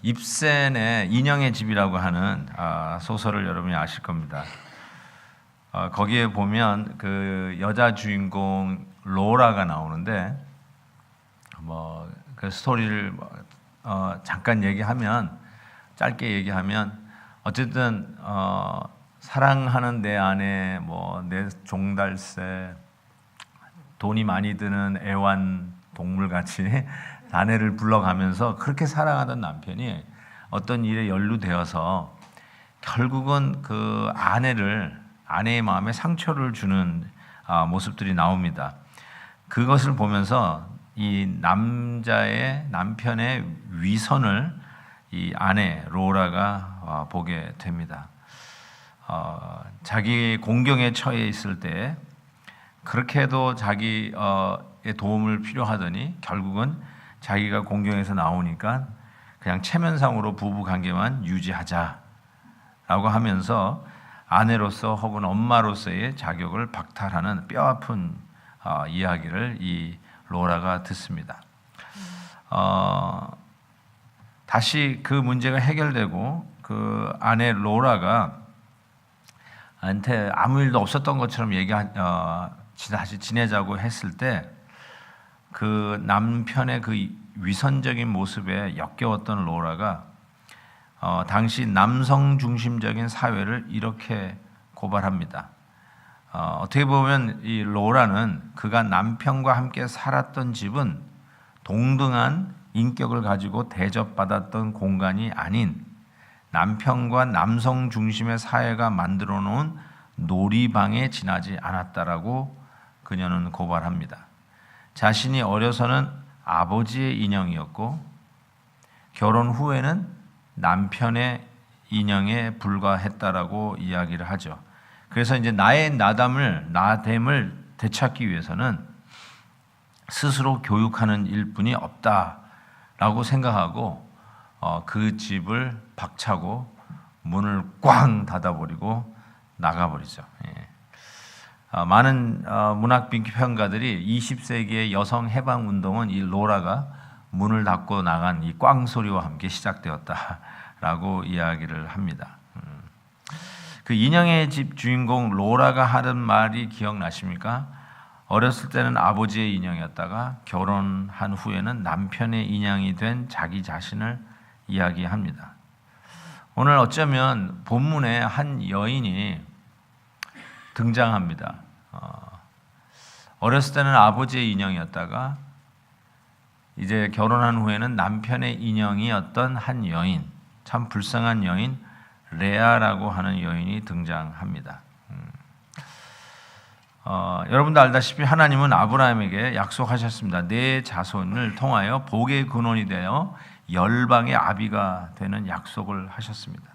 입센의 인형의 집이라고 하는 소설을 여러분이 아실 겁니다. 거기에 보면 그 여자 주인공 로라가 나오는데 그 스토리를 잠깐 얘기하면, 짧게 얘기하면, 어쨌든 사랑하는 내 아내, 내 종달새, 돈이 많이 드는 애완 동물같이 아내를 불러가면서 그렇게 사랑하던 남편이 어떤 일에 연루되어서 결국은 그 아내의 마음에 상처를 주는 모습들이 나옵니다. 그것을 보면서 이 남편의 위선을 이 아내 로라가 보게 됩니다. 자기 공경에 처해 있을 때 그렇게 해도 자기의 도움을 필요하더니 결국은 자기가 공경에서 나오니까 그냥 체면상으로 부부 관계만 유지하자라고 하면서 아내로서 혹은 엄마로서의 자격을 박탈하는 뼈아픈 이야기를 이 로라가 듣습니다. 다시 그 문제가 해결되고 그 아내 로라가 한테 아무 일도 없었던 것처럼 다시 지내자고 했을 때 그 남편의 그 위선적인 모습에 역겨웠던 로라가 당시 남성 중심적인 사회를 이렇게 고발합니다. 어떻게 보면 이 로라는 그가 남편과 함께 살았던 집은 동등한 인격을 가지고 대접받았던 공간이 아닌 남편과 남성 중심의 사회가 만들어 놓은 놀이방에 지나지 않았다라고 그녀는 고발합니다. 자신이 어려서는 아버지의 인형이었고 결혼 후에는 남편의 인형에 불과했다라고 이야기를 하죠. 그래서 이제 나됨을 되찾기 위해서는 스스로 교육하는 일뿐이 없다라고 생각하고 그 집을 박차고 문을 꽝 닫아버리고 나가버리죠. 많은 문학 비평가들이 20세기의 여성 해방 운동은 이 로라가 문을 닫고 나간 이 꽝 소리와 함께 시작되었다라고 이야기를 합니다. 그 인형의 집 주인공 로라가 하는 말이 기억나십니까? 어렸을 때는 아버지의 인형이었다가 결혼한 후에는 남편의 인형이 된 자기 자신을 이야기합니다. 오늘 어쩌면 본문에 한 여인이 등장합니다. 어렸을 때는 아버지의 인형이었다가 이제 결혼한 후에는 남편의 인형이었던 한 여인, 참 불쌍한 여인 레아라고 하는 여인이 등장합니다. 여러분도 알다시피 하나님은 아브라함에게 약속하셨습니다. 내 자손을 통하여 복의 근원이 되어 열방의 아비가 되는 약속을 하셨습니다.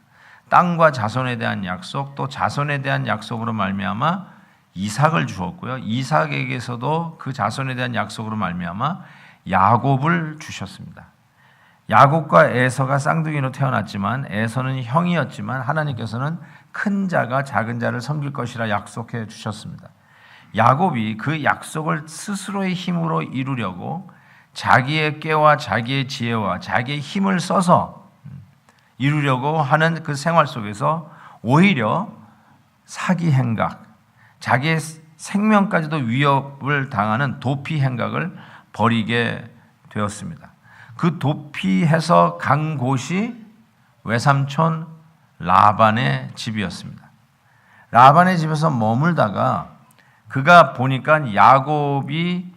땅과 자손에 대한 약속, 또 자손에 대한 약속으로 말미암아 이삭을 주었고요. 이삭에게서도 그 자손에 대한 약속으로 말미암아 야곱을 주셨습니다. 야곱과 에서가 쌍둥이로 태어났지만 에서는 형이었지만 하나님께서는 큰 자가 작은 자를 섬길 것이라 약속해 주셨습니다. 야곱이 그 약속을 스스로의 힘으로 이루려고 자기의 꾀와 자기의 지혜와 자기의 힘을 써서 이루려고 하는 그 생활 속에서 오히려 사기 행각, 자기의 생명까지도 위협을 당하는 도피 행각을 벌이게 되었습니다. 그 도피해서 간 곳이 외삼촌 라반의 집이었습니다. 라반의 집에서 머물다가 그가 보니까 야곱이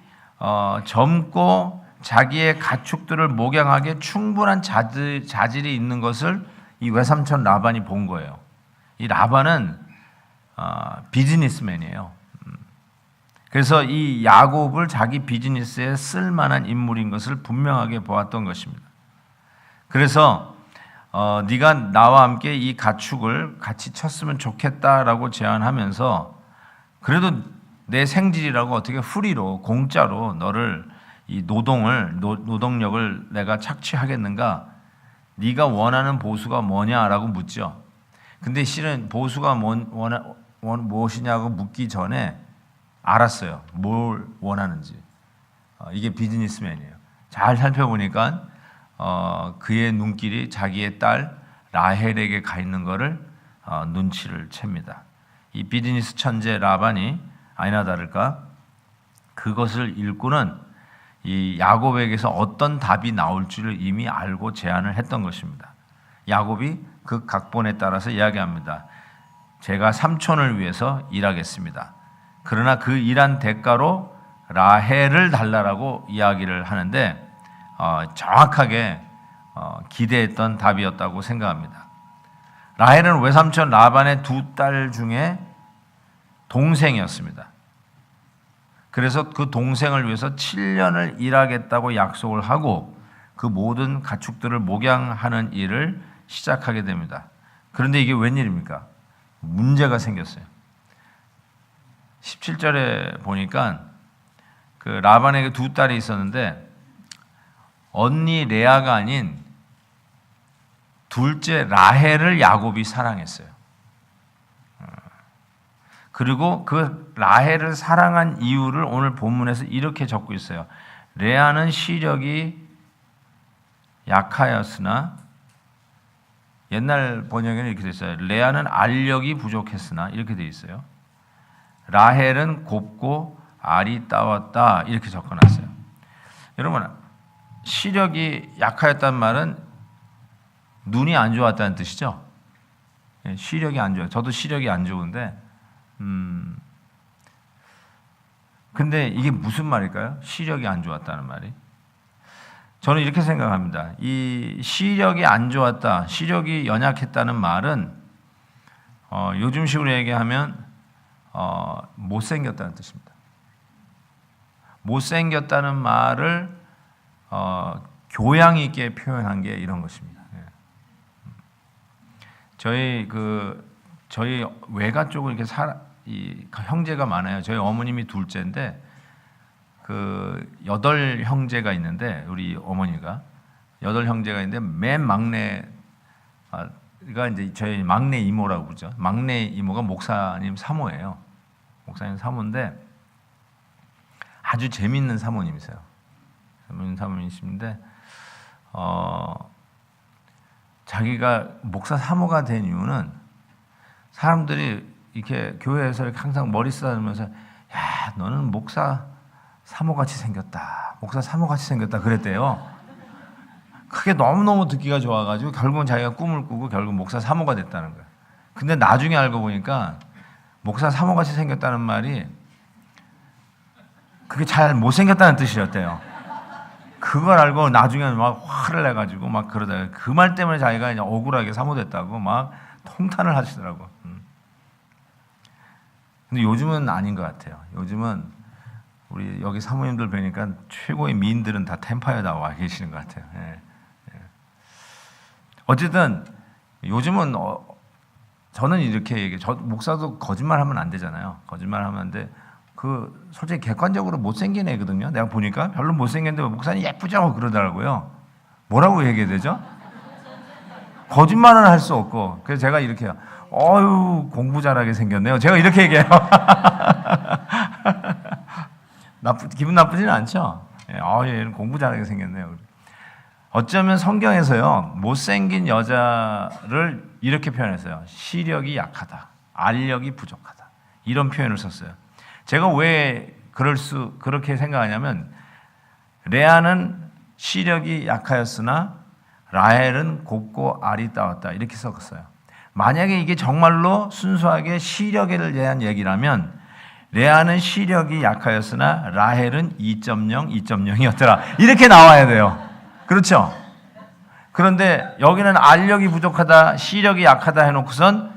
젊고 자기의 가축들을 목양하기에 충분한 자질이 있는 것을 이 외삼촌 라반이 본 거예요. 이 라반은 비즈니스맨이에요. 그래서 이 야곱을 자기 비즈니스에 쓸만한 인물인 것을 분명하게 보았던 것입니다. 그래서 네가 나와 함께 이 가축을 같이 쳤으면 좋겠다라고 제안하면서 그래도 내 생질이라고 어떻게 후리로 공짜로 너를 이 노동력을 내가 착취하겠는가? 네가 원하는 보수가 뭐냐라고 묻죠. 근데 실은 보수가 무엇이냐고 묻기 전에 알았어요. 뭘 원하는지. 이게 비즈니스맨이에요. 잘 살펴보니까 그의 눈길이 자기의 딸 라헬에게 가 있는 것을 눈치를 챕니다. 이 비즈니스 천재 라반이 아니나 다를까 그것을 읽고는 이 야곱에게서 어떤 답이 나올 줄을 이미 알고 제안을 했던 것입니다. 야곱이 그 각본에 따라서 이야기합니다. 제가 삼촌을 위해서 일하겠습니다. 그러나 그 일한 대가로 라헬을 달라라고 이야기를 하는데 정확하게 기대했던 답이었다고 생각합니다. 라헬은 외삼촌 라반의 두 딸 중에 동생이었습니다. 그래서 그 동생을 위해서 7년을 일하겠다고 약속을 하고 그 모든 가축들을 목양하는 일을 시작하게 됩니다. 그런데 이게 웬일입니까? 문제가 생겼어요. 17절에 보니까 그 라반에게 두 딸이 있었는데 언니 레아가 아닌 둘째 라헬을 야곱이 사랑했어요. 그리고 그 라헬을 사랑한 이유를 오늘 본문에서 이렇게 적고 있어요. 레아는 시력이 약하였으나, 옛날 번역에는 이렇게 돼 있어요. 레아는 알력이 부족했으나, 이렇게 돼 있어요. 라헬은 곱고 알이 따왔다, 이렇게 적어놨어요. 여러분, 시력이 약하였다는 말은 눈이 안 좋았다는 뜻이죠. 시력이 안 좋아요. 저도 시력이 안 좋은데 근데 이게 무슨 말일까요? 시력이 안 좋았다는 말이. 저는 이렇게 생각합니다. 이 시력이 안 좋았다, 시력이 연약했다는 말은 요즘식으로 얘기하면 못생겼다는 뜻입니다. 못생겼다는 말을 교양 있게 표현한 게 이런 것입니다. 저희 외가 쪽은 이렇게 형제가 많아요. 저희 어머님이 둘째인데 그 8형제가 있는데, 우리 어머니가 8형제가 있는데 맨 막내가 이제 저희 막내 이모라고 그러죠. 막내 이모가 목사님 사모예요. 목사님 사모인데 아주 재미있는 사모님이세요. 재미있는 사모님이신데 자기가 목사 사모가 된 이유는 사람들이 이렇게 교회에서 이렇게 항상 머리 쓰다듬으면서 야, 너는 목사 사모같이 생겼다. 목사 사모같이 생겼다 그랬대요. 그게 너무너무 듣기가 좋아가지고 결국은 자기가 꿈을 꾸고 결국 목사 사모가 됐다는 거예요. 근데 나중에 알고 보니까 목사 사모같이 생겼다는 말이 그게 잘 못생겼다는 뜻이었대요. 그걸 알고 나중에 막 화를 내가지고 막 그러다가 그 말 때문에 자기가 이제 억울하게 사모됐다고 막 통탄을 하시더라고. 근데 요즘은 아닌 것 같아요. 요즘은 우리 여기 사모님들 뵈니까 최고의 미인들은 다 템파에 나와 계시는 것 같아요. 예. 어쨌든 요즘은 저는 이렇게 얘기해요. 저 목사도 거짓말하면 안 되잖아요. 거짓말하면 안 돼. 그 솔직히 객관적으로 못생긴 애거든요. 내가 보니까 별로 못생겼는데 목사님 예쁘죠? 그러더라고요. 뭐라고 얘기해야 되죠? 거짓말은 할 수 없고. 그래서 제가 이렇게 해요. 어휴, 공부 잘하게 생겼네요. 제가 이렇게 얘기해요. 기분 나쁘지는 않죠? 얘는 공부 잘하게 생겼네요. 어쩌면 성경에서요, 못생긴 여자를 이렇게 표현했어요. 시력이 약하다, 알력이 부족하다, 이런 표현을 썼어요. 제가 왜 그렇게 생각하냐면, 레아는 시력이 약하였으나 라헬은 곱고 알이 따왔다, 이렇게 썼어요. 만약에 이게 정말로 순수하게 시력에 대한 얘기라면 레아는 시력이 약하였으나 라헬은 2.0, 2.0이었더라, 이렇게 나와야 돼요. 그렇죠? 그런데 여기는 알력이 부족하다, 시력이 약하다 해놓고선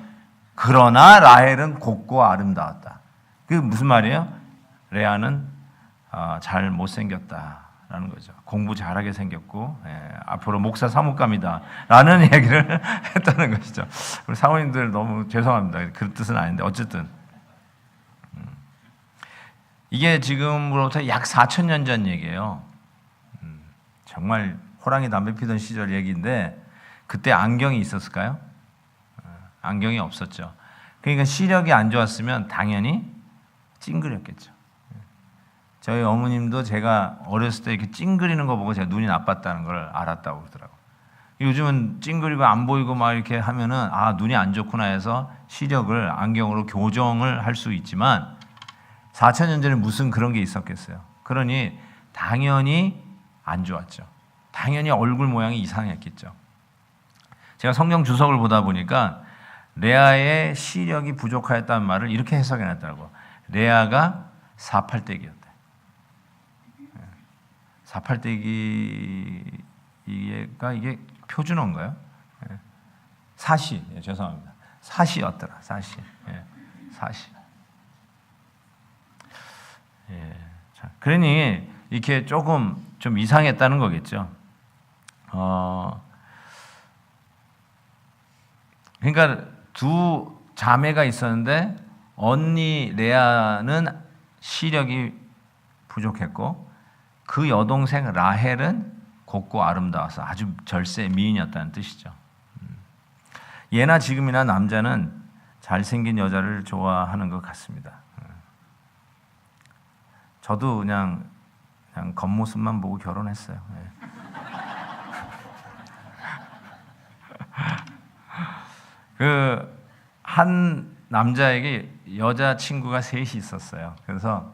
그러나 라헬은 곱고 아름다웠다. 그게 무슨 말이에요? 레아는 잘 못생겼다라는 거죠. 공부 잘하게 생겼고 앞으로 목사 사목감이다 라는 얘기를 했다는 것이죠. 우리 사모님들 너무 죄송합니다. 그런 뜻은 아닌데 어쨌든 이게 지금으로부터 약 4,000년 전 얘기예요. 정말 호랑이 담배 피던 시절 얘기인데 그때 안경이 있었을까요? 안경이 없었죠. 그러니까 시력이 안 좋았으면 당연히 찡그렸겠죠. 저희 어머님도 제가 어렸을 때 이렇게 찡그리는 거 보고 제가 눈이 나빴다는 걸 알았다고 그러더라고요. 요즘은 찡그리고 안 보이고 막 이렇게 하면은 아, 눈이 안 좋구나 해서 시력을 안경으로 교정을 할 수 있지만 4,000년 전에 무슨 그런 게 있었겠어요. 그러니 당연히 안 좋았죠. 당연히 얼굴 모양이 이상했겠죠. 제가 성경 주석을 보다 보니까 레아의 시력이 부족하였다는 말을 이렇게 해석해 놨더라고요. 레아가 사팔대기였대. 사팔대기가 이게 표준어인가요? 사시, 죄송합니다. 사시였더라. 사시. 사시. 자, 그러니 이렇게 조금 좀 이상했다는 거겠죠. 그러니까 두 자매가 있었는데 언니 레아는 시력이 부족했고 그 여동생 라헬은 곱고 아름다워서 아주 절세 미인이었다는 뜻이죠. 예나 지금이나 남자는 잘생긴 여자를 좋아하는 것 같습니다. 저도 그냥 겉모습만 보고 결혼했어요. 그 한 남자에게 여자 친구가 셋이 있었어요. 그래서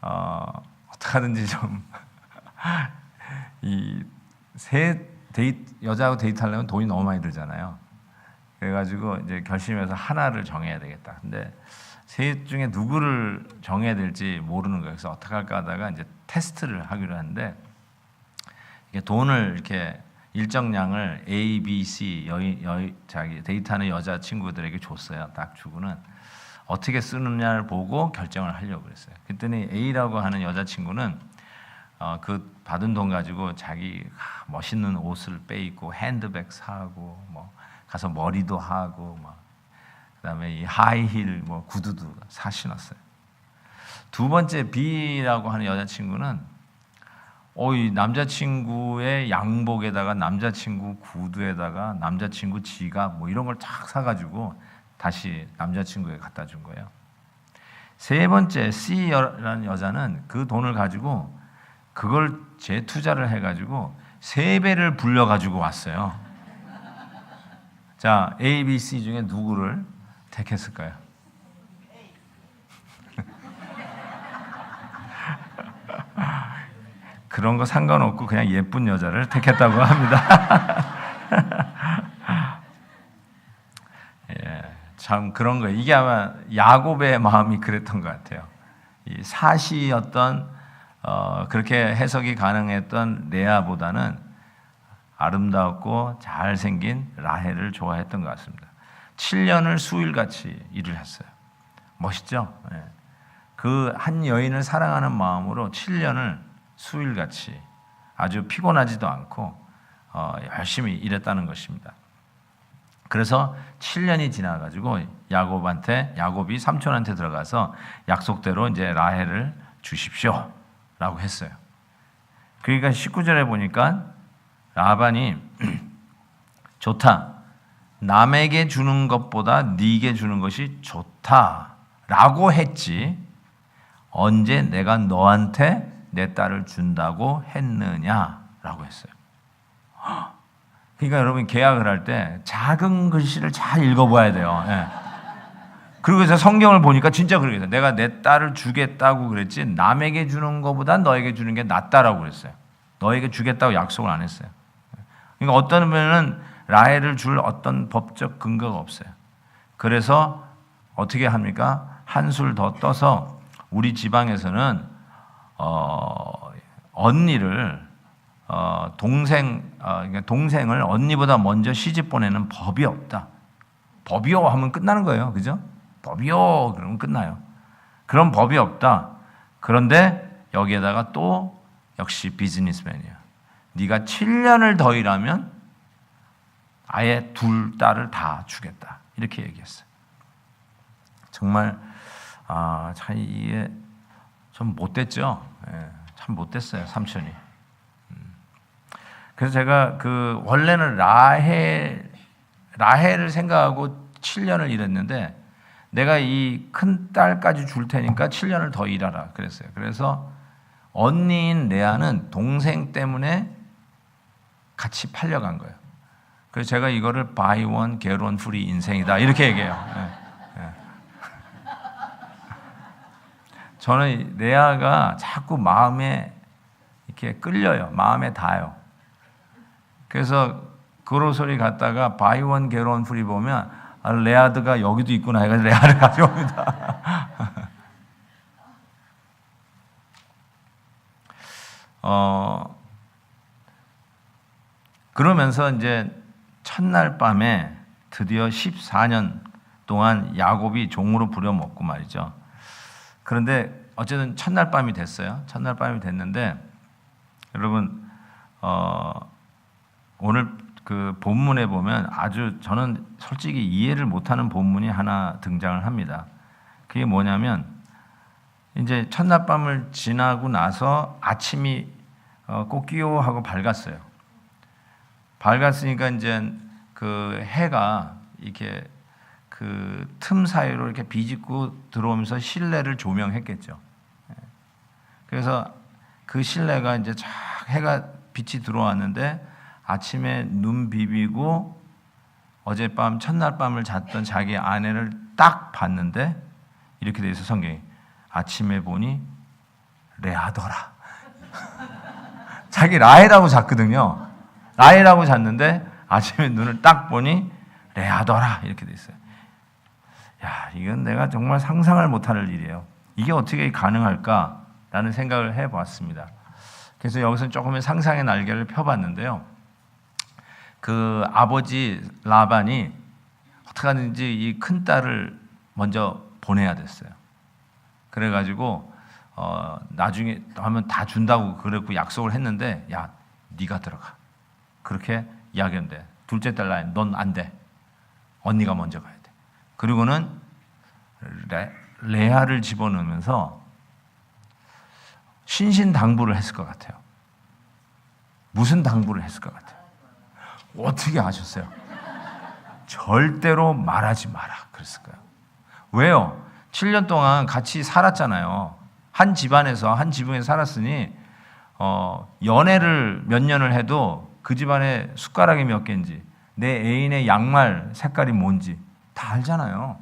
어떻게 하든지 좀 이 여자하고 데이트하려면 돈이 너무 많이 들잖아요. 그래가지고 이제 결심해서 하나를 정해야 되겠다. 근데 셋 중에 누구를 정해야 될지 모르는 거예요. 그래서 어떻게 할까 하다가 이제 테스트를 하기로 하는데 이게 돈을 이렇게 일정량을 A, B, C 자기 데이트하는 여자 친구들에게 줬어요. 딱 주고는 어떻게 쓰느냐를 보고 결정을 하려고 그랬어요. 그랬더니 A라고 하는 여자 친구는 그 받은 돈 가지고 자기 멋있는 옷을 빼입고 핸드백 사고 뭐 가서 머리도 하고 뭐 그다음에 이 하이힐 뭐 구두도 사 신었어요. 두 번째 B라고 하는 여자 친구는 이 남자친구의 양복에다가 남자친구 구두에다가 남자친구 지갑 뭐 이런 걸 쫙 사가지고 다시 남자친구에게 갖다 준 거예요. 세 번째 C라는 여자는 그 돈을 가지고 그걸 재투자를 해가지고 3배를 불려가지고 왔어요. 자, A, B, C 중에 누구를 택했을까요? 그런 거 상관없고 그냥 예쁜 여자를 택했다고 합니다. 참 그런 거예요. 이게 아마 야곱의 마음이 그랬던 것 같아요. 이 사시였던 그렇게 해석이 가능했던 레아보다는 아름다웠고 잘생긴 라헬을 좋아했던 것 같습니다. 7년을 수일같이 일을 했어요. 멋있죠? 그 한 여인을 사랑하는 마음으로 7년을 수일같이 아주 피곤하지도 않고 열심히 일했다는 것입니다. 그래서 7년이 지나가지고 야곱이 삼촌한테 들어가서 약속대로 이제 라헬을 주십시오라고 했어요. 그러니까 19절에 보니까 라반이 좋다. 남에게 주는 것보다 네게 주는 것이 좋다라고 했지. 언제 내가 너한테 내 딸을 준다고 했느냐라고 했어요. 그러니까 여러분 계약을 할 때 작은 글씨를 잘 읽어봐야 돼요. 그리고 그래서 성경을 보니까 진짜 그러겠어요. 내가 내 딸을 주겠다고 그랬지 남에게 주는 것보다 너에게 주는 게 낫다라고 그랬어요. 너에게 주겠다고 약속을 안 했어요. 그러니까 어떤 면은 라헬을 줄 어떤 법적 근거가 없어요. 그래서 어떻게 합니까? 한술 더 떠서 우리 지방에서는 언니를 그러니까 동생을 언니보다 먼저 시집 보내는 법이 없다. 법이요 하면 끝나는 거예요, 그죠? 법이요 그러면 끝나요. 그런 법이 없다. 그런데 여기에다가 또 역시 비즈니스맨이에요. 네가 7년을 더 일하면 아예 둘 딸을 다 주겠다. 이렇게 얘기했어요. 정말 참 이게 좀 못됐죠. 참 못됐어요, 삼촌이. 그래서 제가 원래는 라헬을 생각하고 7년을 일했는데 내가 이 큰 딸까지 줄 테니까 7년을 더 일하라 그랬어요. 그래서 언니인 레아는 동생 때문에 같이 팔려간 거예요. 그래서 제가 이거를 buy one get one free 인생이다 이렇게 얘기해요. 저는 레아가 자꾸 마음에 이렇게 끌려요. 마음에 닿아요. 그래서 그로소리 갔다가 buy one get one free 보면 레아드가 여기도 있구나 해가지고 레아를 가져옵니다. 그러면서 이제 첫날 밤에 드디어 14년 동안 야곱이 종으로 부려먹고 말이죠. 그런데 어쨌든 첫날 밤이 됐어요. 첫날 밤이 됐는데 여러분 오늘 그 본문에 보면 아주 저는 솔직히 이해를 못하는 본문이 하나 등장을 합니다. 그게 뭐냐면 이제 첫날 밤을 지나고 나서 아침이 꽃기호 하고 밝았어요. 밝았으니까 이제 그 해가 이렇게 그 틈 사이로 이렇게 비집고 들어오면서 실내를 조명했겠죠. 그래서 그 실내가 이제 쫙 해가 빛이 들어왔는데 아침에 눈 비비고 어젯밤 첫날 밤을 잤던 자기 아내를 딱 봤는데 이렇게 돼 있어 성경이. 아침에 보니 레아더라. 자기 라헬하고 잤거든요. 라헬하고 잤는데 아침에 눈을 딱 보니 레아더라 이렇게 돼 있어요. 야, 이건 내가 정말 상상을 못할 일이에요. 이게 어떻게 가능할까라는 생각을 해봤습니다. 그래서 여기서 조금의 상상의 날개를 펴봤는데요. 그 아버지 라반이 어떻게 하든지 이 큰 딸을 먼저 보내야 됐어요. 그래가지고 나중에 하면 다 준다고 그랬고 약속을 했는데 야, 네가 들어가. 그렇게 이야기했는데 둘째 딸 나이 넌 안 돼. 언니가 먼저 가야 돼. 그리고는 레아를 집어넣으면서 신신당부를 했을 것 같아요. 무슨 당부를 했을 것 같아요? 어떻게 아셨어요? 절대로 말하지 마라 그랬을 거예요. 왜요? 7년 동안 같이 살았잖아요. 한 집안에서 한 지붕에서 살았으니 연애를 몇 년을 해도 그 집안에 숟가락이 몇 개인지 내 애인의 양말 색깔이 뭔지 다 알잖아요.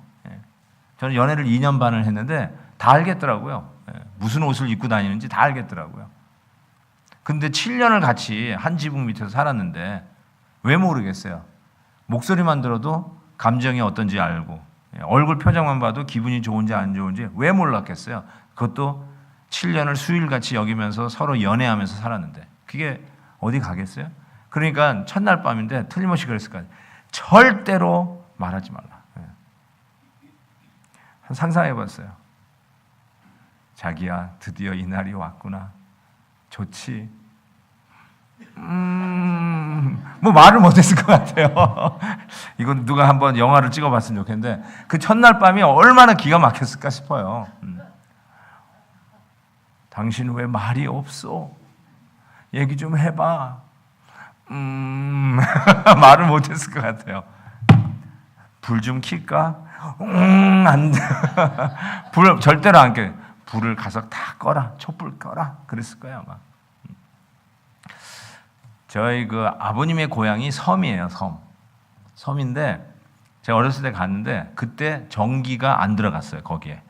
저는 연애를 2년 반을 했는데 다 알겠더라고요. 무슨 옷을 입고 다니는지 다 알겠더라고요. 근데 7년을 같이 한 지붕 밑에서 살았는데 왜 모르겠어요? 목소리만 들어도 감정이 어떤지 알고 얼굴 표정만 봐도 기분이 좋은지 안 좋은지 왜 몰랐겠어요? 그것도 7년을 수일같이 여기면서 서로 연애하면서 살았는데 그게 어디 가겠어요? 그러니까 첫날 밤인데 틀림없이 그랬을 거예요. 절대로 말하지 말라. 상상해봤어요. 자기야 드디어 이 날이 왔구나. 좋지. 뭐 말을 못했을 것 같아요. 이건 누가 한번 영화를 찍어봤으면 좋겠는데 그 첫날 밤이 얼마나 기가 막혔을까 싶어요. 당신 왜 말이 없어? 얘기 좀 해봐. 말을 못했을 것 같아요. 불 좀 킬까? 안 돼. 불 절대로 안 켜. 불을 가서 다 꺼라. 촛불 꺼라. 그랬을 거예요 아마. 저희 그 아버님의 고향이 섬이에요. 섬인데 제가 어렸을 때 갔는데 그때 전기가 안 들어갔어요 거기에.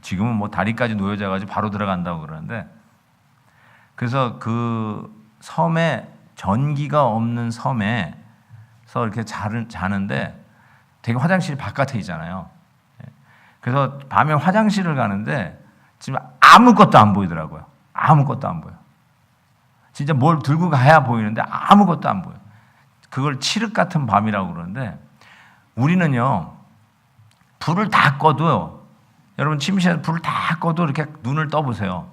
지금은 뭐 다리까지 놓여져가지고 바로 들어간다고 그러는데 그래서 그 섬에 전기가 없는 섬에서 이렇게 자는데 되게 화장실이 바깥에 있잖아요. 그래서 밤에 화장실을 가는데 지금 아무것도 안 보이더라고요. 아무것도 안 보여. 진짜 뭘 들고 가야 보이는데 아무것도 안 보여. 그걸 칠흑 같은 밤이라고 그러는데 우리는요 불을 다 꺼도 여러분 침실에서 불을 다 꺼도 이렇게 눈을 떠보세요.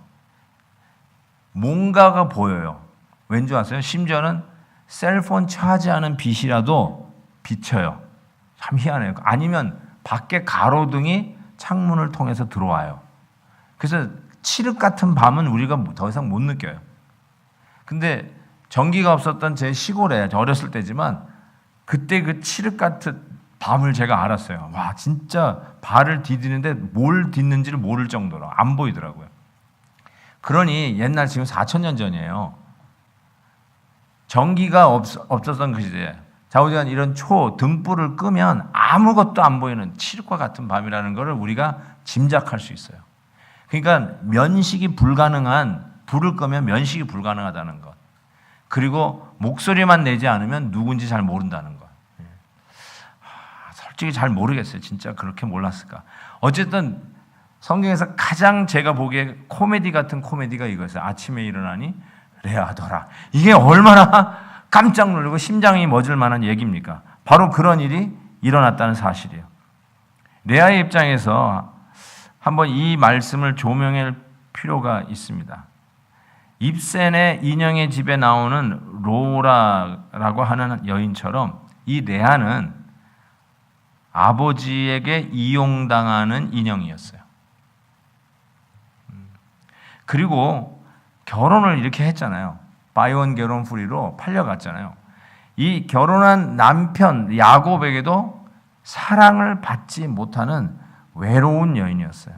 뭔가가 보여요. 왠지 아세요? 심지어는 셀폰 차지하는 빛이라도 비쳐요. 참 희한해요. 아니면 밖에 가로등이 창문을 통해서 들어와요. 그래서 칠흑 같은 밤은 우리가 더 이상 못 느껴요. 근데 전기가 없었던 제 시골에 어렸을 때지만 그때 그 칠흑 같은 밤을 제가 알았어요. 와, 진짜 발을 디디는데 뭘 딛는지를 모를 정도로 안 보이더라고요. 그러니 옛날 지금 4,000년 전이에요. 전기가 없었던 그 시대에 좌우지간 이런 등불을 끄면 아무것도 안 보이는 칠흑과 같은 밤이라는 것을 우리가 짐작할 수 있어요. 그러니까 면식이 불가능한, 불을 끄면 면식이 불가능하다는 것. 그리고 목소리만 내지 않으면 누군지 잘 모른다는 것. 솔직히 잘 모르겠어요. 진짜 그렇게 몰랐을까. 어쨌든 성경에서 가장 제가 보기에 코미디 같은 코미디가 이거였어요. 아침에 일어나니 레아더라. 이게 얼마나 깜짝 놀라고 심장이 멎을 만한 얘기입니까? 바로 그런 일이 일어났다는 사실이에요. 레아의 입장에서 한번 이 말씀을 조명할 필요가 있습니다. 입센의 인형의 집에 나오는 로라라고 하는 여인처럼 이 레아는 아버지에게 이용당하는 인형이었어요. 그리고 결혼을 이렇게 했잖아요. 바이원 결혼 프리로 팔려갔잖아요. 이 결혼한 남편 야곱에게도 사랑을 받지 못하는 외로운 여인이었어요.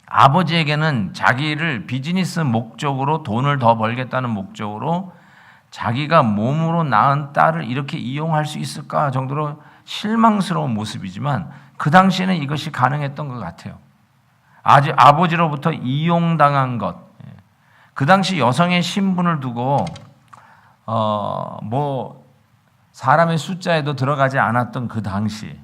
아버지에게는 자기를 비즈니스 목적으로 돈을 더 벌겠다는 목적으로 자기가 몸으로 낳은 딸을 이렇게 이용할 수 있을까 정도로 실망스러운 모습이지만 그 당시에는 이것이 가능했던 것 같아요. 아버지로부터 이용당한 것. 그 당시 여성의 신분을 두고 사람의 숫자에도 들어가지 않았던 그 당시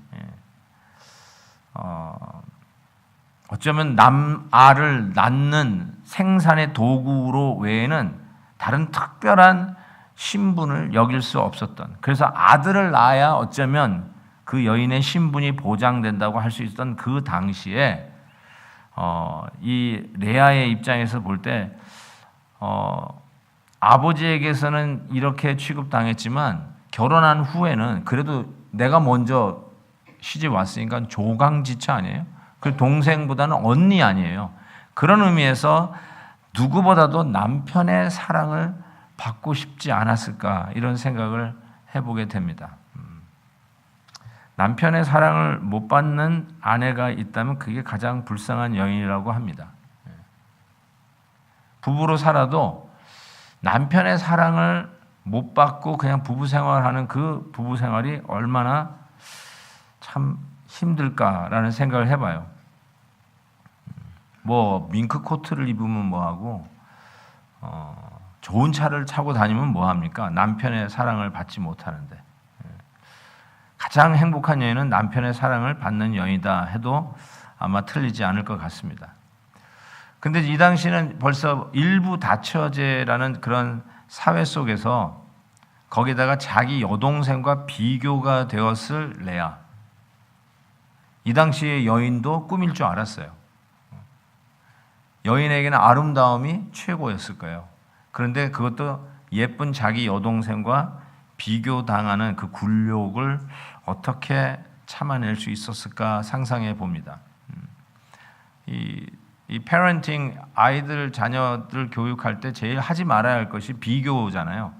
어쩌면 남아를 낳는 생산의 도구로 외에는 다른 특별한 신분을 여길 수 없었던, 그래서 아들을 낳아야 어쩌면 그 여인의 신분이 보장된다고 할 수 있었던 그 당시에 이 레아의 입장에서 볼 때 아버지에게서는 이렇게 취급당했지만 결혼한 후에는 그래도 내가 먼저 시집 왔으니까 조강지처 아니에요? 그 동생보다는 언니 아니에요? 그런 의미에서 누구보다도 남편의 사랑을 받고 싶지 않았을까 이런 생각을 해보게 됩니다. 남편의 사랑을 못 받는 아내가 있다면 그게 가장 불쌍한 여인이라고 합니다. 부부로 살아도 남편의 사랑을 못 받고 그냥 부부 생활하는 그 부부 생활이 얼마나 참 힘들까라는 생각을 해봐요. 밍크 코트를 입으면 뭐하고 좋은 차를 타고 다니면 뭐합니까? 남편의 사랑을 받지 못하는데. 가장 행복한 여인은 남편의 사랑을 받는 여인이다 해도 아마 틀리지 않을 것 같습니다. 근데 이 당시는 벌써 일부 다처제라는 그런 사회 속에서 거기다가 자기 여동생과 비교가 되었을 레아. 이 당시의 여인도 꿈일 줄 알았어요. 여인에게는 아름다움이 최고였을 거예요. 그런데 그것도 예쁜 자기 여동생과 비교당하는 그 굴욕을 어떻게 참아낼 수 있었을까 상상해 봅니다. 이 패런팅, 아이들, 자녀들 교육할 때 제일 하지 말아야 할 것이 비교잖아요.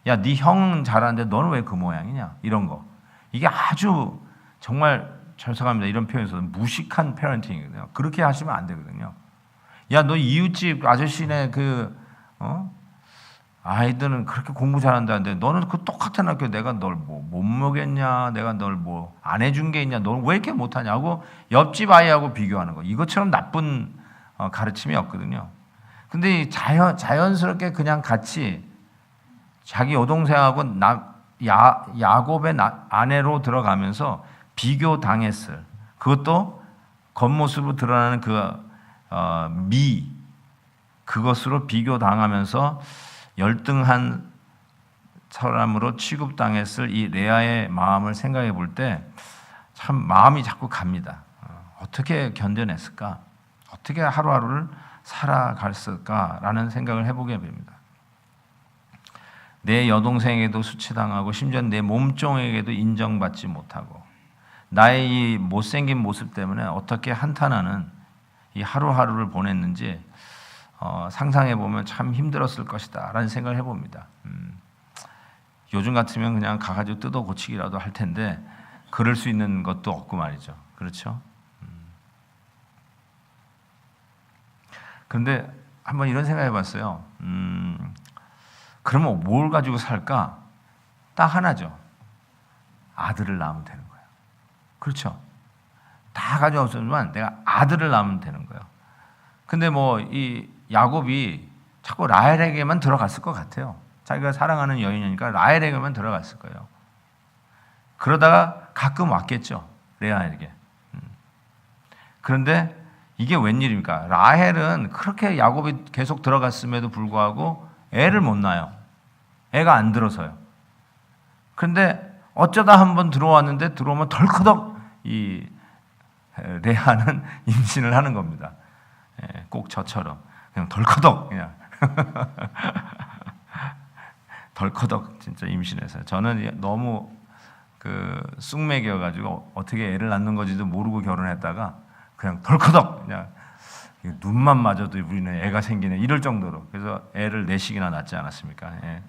야, 네 형은 잘하는데 너는 왜 그 모양이냐? 이런 거. 이게 아주 정말 죄송합니다. 이런 표현에서 무식한 패런팅이거든요. 그렇게 하시면 안 되거든요. 야, 너 이웃집 아저씨네 아이들은 그렇게 공부 잘한다는데 너는 그 똑같은 학교 내가 널 못 먹였냐? 내가 널 안 해준 게 있냐? 너는 왜 이렇게 못하냐고 옆집 아이하고 비교하는 거. 이것처럼 나쁜 가르침이 없거든요. 근데 자연스럽게 그냥 같이 자기 여동생하고 야곱의 아내로 들어가면서 비교당했을, 그것도 겉모습으로 드러나는 그것으로 비교당하면서 열등한 사람으로 취급당했을 이 레아의 마음을 생각해 볼 때 참 마음이 자꾸 갑니다. 어떻게 견뎌냈을까? 어떻게 하루하루를 살아갔을까라는 생각을 해보게 됩니다. 내 여동생에게도 수치당하고 심지어 내 몸종에게도 인정받지 못하고 나의 이 못생긴 모습 때문에 어떻게 한탄하는 이 하루하루를 보냈는지 상상해 보면 참 힘들었을 것이다 라는 생각을 해봅니다. 요즘 같으면 그냥 가가지고 뜯어 고치기라도 할 텐데 그럴 수 있는 것도 없고 말이죠. 그렇죠? 그런데 한번 이런 생각 해봤어요. 그러면 뭘 가지고 살까? 딱 하나죠. 아들을 낳으면 되는 거예요. 그렇죠? 다 가지고 없지만 내가 아들을 낳으면 되는 거예요. 근데 뭐 이 야곱이 자꾸 라헬에게만 들어갔을 것 같아요. 자기가 사랑하는 여인이니까 라헬에게만 들어갔을 거예요. 그러다가 가끔 왔겠죠. 레아에게. 그런데 이게 웬일입니까? 라헬은 그렇게 야곱이 계속 들어갔음에도 불구하고 애를 못 낳아요. 애가 안 들어서요. 그런데 어쩌다 한번 들어왔는데 들어오면 덜커덕 이 레아는 임신을 하는 겁니다. 꼭 저처럼 그냥 덜커덕 그냥 덜커덕 진짜 임신해서 저는 너무 쑥맥이어가지고 어떻게 애를 낳는 건지도 모르고 결혼했다가 그냥 덜커덕 그냥 눈만 맞아도 우리는 애가 생기네 이럴 정도로 그래서 애를 4씩이나 낳지 않았습니까? 예.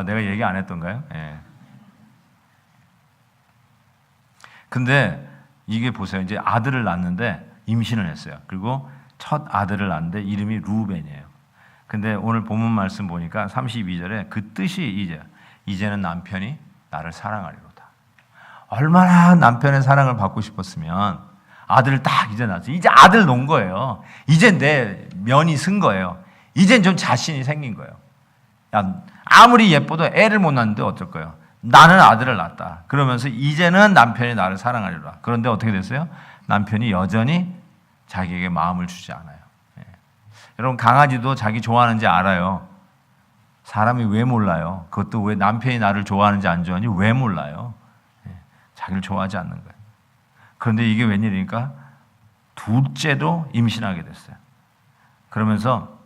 내가 얘기 안 했던가요? 예. 근데 이게 보세요. 이제 아들을 낳는데 임신을 했어요. 그리고 첫 아들을 낳는데 이름이 루벤이에요. 근데 오늘 본문 말씀 보니까 32절에 그 뜻이 이제는 남편이 나를 사랑하리로다. 얼마나 남편의 사랑을 받고 싶었으면 아들을 딱 이제 낳았어요. 이제 아들 놓은 거예요. 이제 내 면이 쓴 거예요. 이젠 좀 자신이 생긴 거예요. 야, 아무리 예뻐도 애를 못 낳는데 어쩔 거예요. 나는 아들을 낳았다. 그러면서 이제는 남편이 나를 사랑하리로다. 그런데 어떻게 됐어요? 남편이 여전히 자기에게 마음을 주지 않아요. 여러분 강아지도 자기 좋아하는지 알아요. 사람이 왜 몰라요? 그것도 왜 남편이 나를 좋아하는지 안 좋아하는지 왜 몰라요? 자기를 좋아하지 않는 거예요. 그런데 이게 웬일입니까? 둘째도 임신하게 됐어요. 그러면서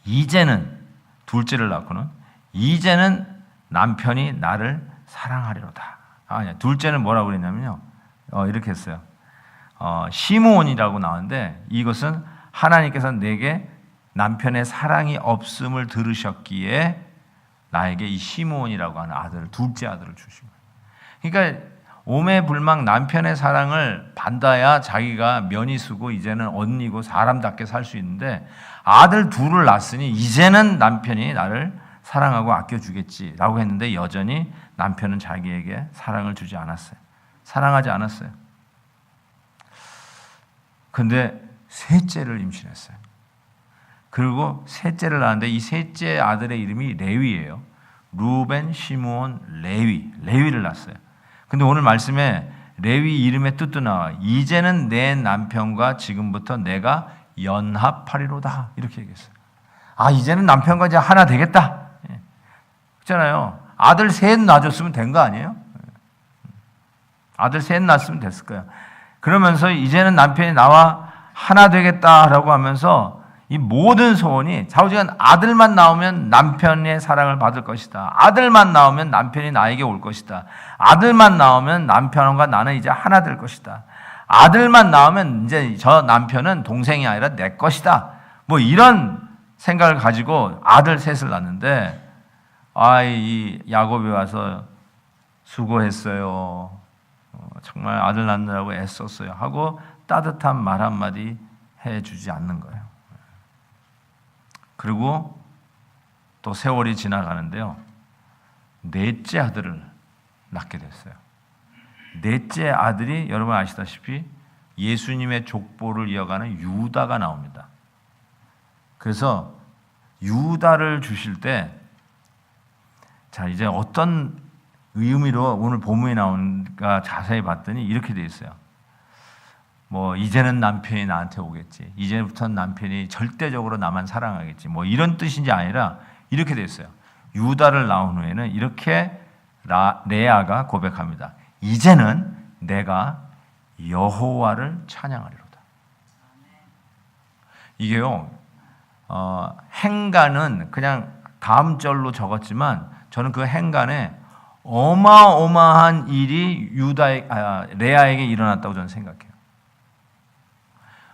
이제는 둘째를 낳고는 이제는 남편이 나를 사랑하리로다. 둘째는 뭐라고 그랬냐면요. 이렇게 했어요. 시므온이라고 나왔는데 이것은 하나님께서 내게 남편의 사랑이 없음을 들으셨기에 나에게 이 시므온이라고 하는 아들을 둘째 아들을 주신 거예요. 그러니까 오매불망 남편의 사랑을 받아야 자기가 면이 쓰고 이제는 언니고 사람답게 살 수 있는데 아들 둘을 낳았으니 이제는 남편이 나를 사랑하고 아껴주겠지라고 했는데 여전히 남편은 자기에게 사랑을 주지 않았어요. 사랑하지 않았어요. 근데 셋째를 임신했어요. 그리고 셋째를 낳았는데 이 셋째 아들의 이름이 레위예요. 루벤, 시므온, 레위를 낳았어요. 근데 오늘 말씀에 레위 이름의 뜻도 나와. 이제는 내 남편과 지금부터 내가 연합하리로다. 이렇게 얘기했어요. 이제는 남편과 이제 하나 되겠다. 그렇잖아요. 아들 셋 낳아줬으면 된 거 아니에요? 아들 셋 낳았으면 됐을 거예요. 그러면서 이제는 남편이 나와 하나 되겠다라고 하면서 이 모든 소원이 좌우지간 아들만 나오면 남편의 사랑을 받을 것이다. 아들만 나오면 남편이 나에게 올 것이다. 아들만 나오면 남편과 나는 이제 하나 될 것이다. 아들만 나오면 이제 저 남편은 동생이 아니라 내 것이다. 뭐 이런 생각을 가지고 아들 셋을 낳는데 이 야곱이 와서 수고했어요. 정말 아들 낳느라고 애썼어요. 하고 따뜻한 말 한마디 해주지 않는 거예요. 그리고 또 세월이 지나가는데요. 넷째 아들을 낳게 됐어요. 넷째 아들이 여러분 아시다시피 예수님의 족보를 이어가는 유다가 나옵니다. 그래서 유다를 주실 때 이제 어떤 의미로 오늘 본문에 나오는가 자세히 봤더니 이렇게 돼 있어요. 뭐 이제는 남편이 나한테 오겠지. 이제부터는 남편이 절대적으로 나만 사랑하겠지. 뭐 이런 뜻인지 아니라 이렇게 돼 있어요. 유다를 낳은 후에는 이렇게 레아가 고백합니다. 이제는 내가 여호와를 찬양하리로다. 이게요. 행간은 그냥 다음 절로 적었지만 저는 그 행간에 어마어마한 일이 레아에게 일어났다고 저는 생각해요.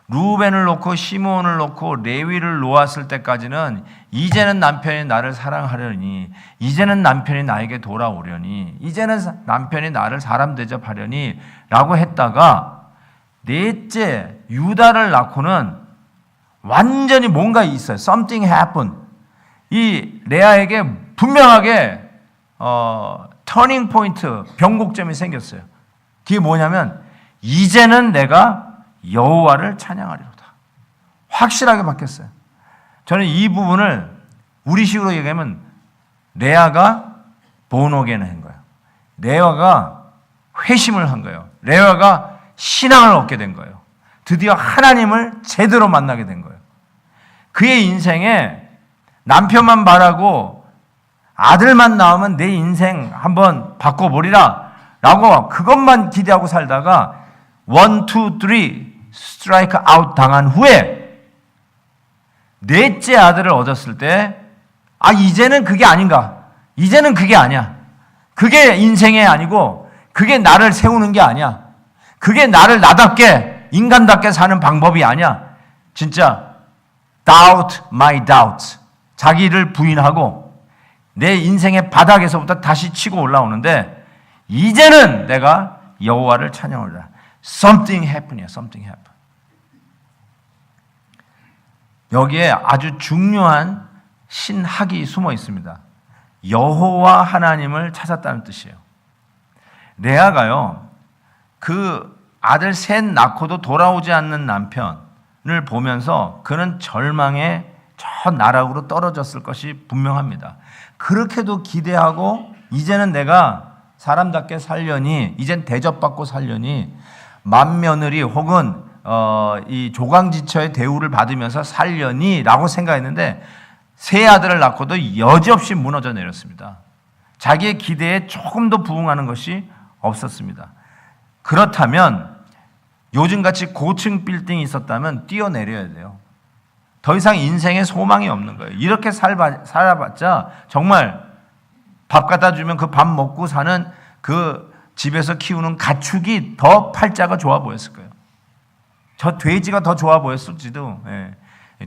루벤을 놓고 시므온을 놓고 레위를 놓았을 때까지는 이제는 남편이 나를 사랑하려니, 이제는 남편이 나에게 돌아오려니, 이제는 남편이 나를 사람 대접하려니 라고 했다가 넷째 유다를 낳고는 완전히 뭔가 있어요. Something happened. 이 레아에게 분명하게 터닝 포인트, 변곡점이 생겼어요. 그게 뭐냐면 이제는 내가 여호와를 찬양하리로다. 확실하게 바뀌었어요. 저는 이 부분을 우리식으로 얘기하면 레아가 본어게인을 한 거예요. 레아가 회심을 한 거예요. 레아가 신앙을 얻게 된 거예요. 드디어 하나님을 제대로 만나게 된 거예요. 그의 인생에 남편만 바라고 아들만 나오면 내 인생 한번 바꿔보리라 라고 그것만 기대하고 살다가 1, 2, 3 스트라이크 아웃 당한 후에 넷째 아들을 얻었을 때 이제는 그게 아닌가, 이제는 그게 아니야, 그게 인생이 아니고 그게 나를 세우는 게 아니야, 그게 나를 나답게 인간답게 사는 방법이 아니야. 진짜 doubt my doubts, 자기를 부인하고 내 인생의 바닥에서부터 다시 치고 올라오는데 이제는 내가 여호와를 찬양하리라. Something happen이야. Something happen. 여기에 아주 중요한 신학이 숨어 있습니다. 여호와 하나님을 찾았다는 뜻이에요. 레아가요, 그 아들 셋 낳고도 돌아오지 않는 남편을 보면서 그는 절망에 저 나락으로 떨어졌을 것이 분명합니다. 그렇게도 기대하고 이제는 내가 사람답게 살려니, 이젠 대접받고 살려니, 맏며느리 혹은 이 조강지처의 대우를 받으면서 살려니 라고 생각했는데 세 아들을 낳고도 여지없이 무너져 내렸습니다. 자기의 기대에 조금도 부응하는 것이 없었습니다. 그렇다면 요즘같이 고층 빌딩이 있었다면 뛰어내려야 돼요. 더 이상 인생에 소망이 없는 거예요. 이렇게 살아봤자 정말 밥 갖다 주면 그 밥 먹고 사는 그 집에서 키우는 가축이 더 팔자가 좋아 보였을 거예요. 저 돼지가 더 좋아 보였을지도. 예.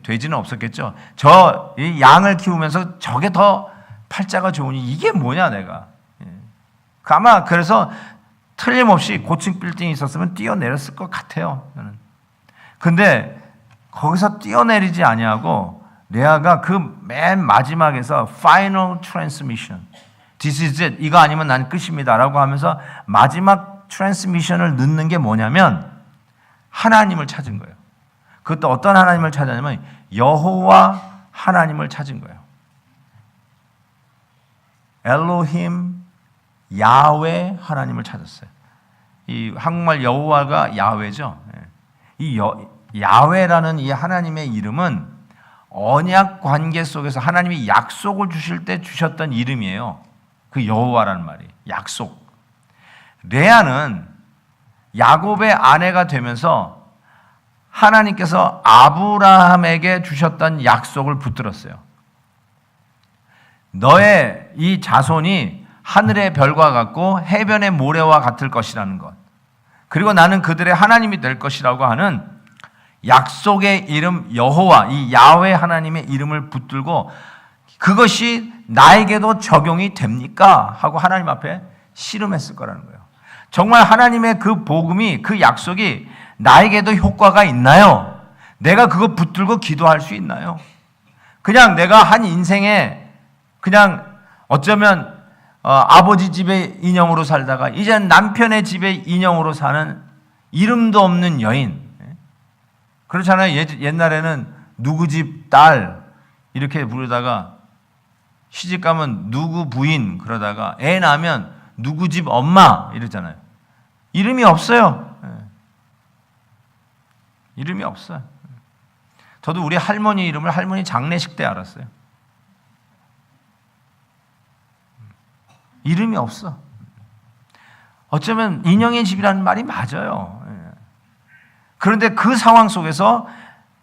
돼지는 없었겠죠. 저 양을 키우면서 저게 더 팔자가 좋으니 이게 뭐냐 내가. 예. 아마 그래서 틀림없이 고층 빌딩이 있었으면 뛰어내렸을 것 같아요. 저는. 근데 거기서 뛰어내리지 아니하고 레아가 그 맨 마지막에서 final transmission, this is it, 이거 아니면 난 끝입니다 라고 하면서 마지막 트랜스미션을 넣는 게 뭐냐면 하나님을 찾은 거예요. 그것도 어떤 하나님을 찾았냐면 여호와 하나님을 찾은 거예요. 엘로힘 야훼 하나님을 찾았어요. 이 한국말 여호와가 야훼죠. 이 야훼라는 이 하나님의 이름은 언약 관계 속에서 하나님이 약속을 주실 때 주셨던 이름이에요. 그 여호와라는 말이 약속. 레아는 야곱의 아내가 되면서 하나님께서 아브라함에게 주셨던 약속을 붙들었어요. 너의 이 자손이 하늘의 별과 같고 해변의 모래와 같을 것이라는 것. 그리고 나는 그들의 하나님이 될 것이라고 하는 약속의 이름 여호와, 이 야훼 하나님의 이름을 붙들고 그것이 나에게도 적용이 됩니까? 하고 하나님 앞에 씨름했을 거라는 거예요. 정말 하나님의 그 복음이, 그 약속이 나에게도 효과가 있나요? 내가 그거 붙들고 기도할 수 있나요? 그냥 내가 한 인생에 그냥 어쩌면 아버지 집의 인형으로 살다가 이제 남편의 집의 인형으로 사는 이름도 없는 여인. 그렇잖아요. 옛날에는 누구 집 딸 이렇게 부르다가 시집 가면 누구 부인 그러다가 애 낳으면 누구 집 엄마 이러잖아요. 이름이 없어요. 이름이 없어요. 저도 우리 할머니 이름을 할머니 장례식 때 알았어요. 이름이 없어. 어쩌면 인형의 집이라는 말이 맞아요. 그런데 그 상황 속에서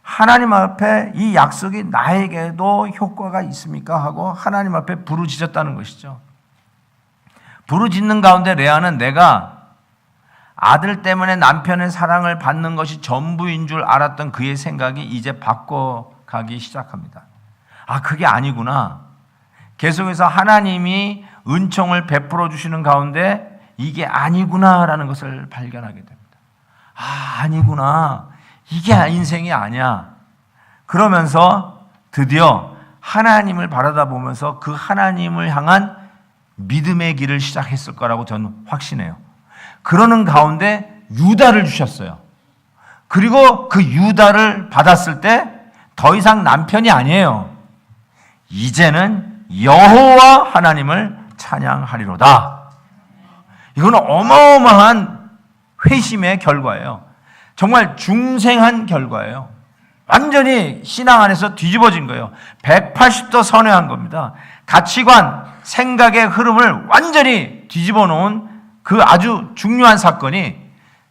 하나님 앞에 이 약속이 나에게도 효과가 있습니까? 하고 하나님 앞에 부르짖었다는 것이죠. 부르짖는 가운데 레아는 내가 아들 때문에 남편의 사랑을 받는 것이 전부인 줄 알았던 그의 생각이 이제 바꿔가기 시작합니다. 아, 그게 아니구나. 계속해서 하나님이 은총을 베풀어 주시는 가운데 이게 아니구나라는 것을 발견하게 됩니다. 아, 아니구나. 이게 인생이 아니야. 그러면서 드디어 하나님을 바라다 보면서 그 하나님을 향한 믿음의 길을 시작했을 거라고 저는 확신해요. 그러는 가운데 유다를 주셨어요. 그리고 그 유다를 받았을 때 더 이상 남편이 아니에요. 이제는 여호와 하나님을 찬양하리로다. 이거는 어마어마한 회심의 결과예요. 정말 중생한 결과예요. 완전히 신앙 안에서 뒤집어진 거예요. 180도 선회한 겁니다. 가치관, 생각의 흐름을 완전히 뒤집어 놓은 그 아주 중요한 사건이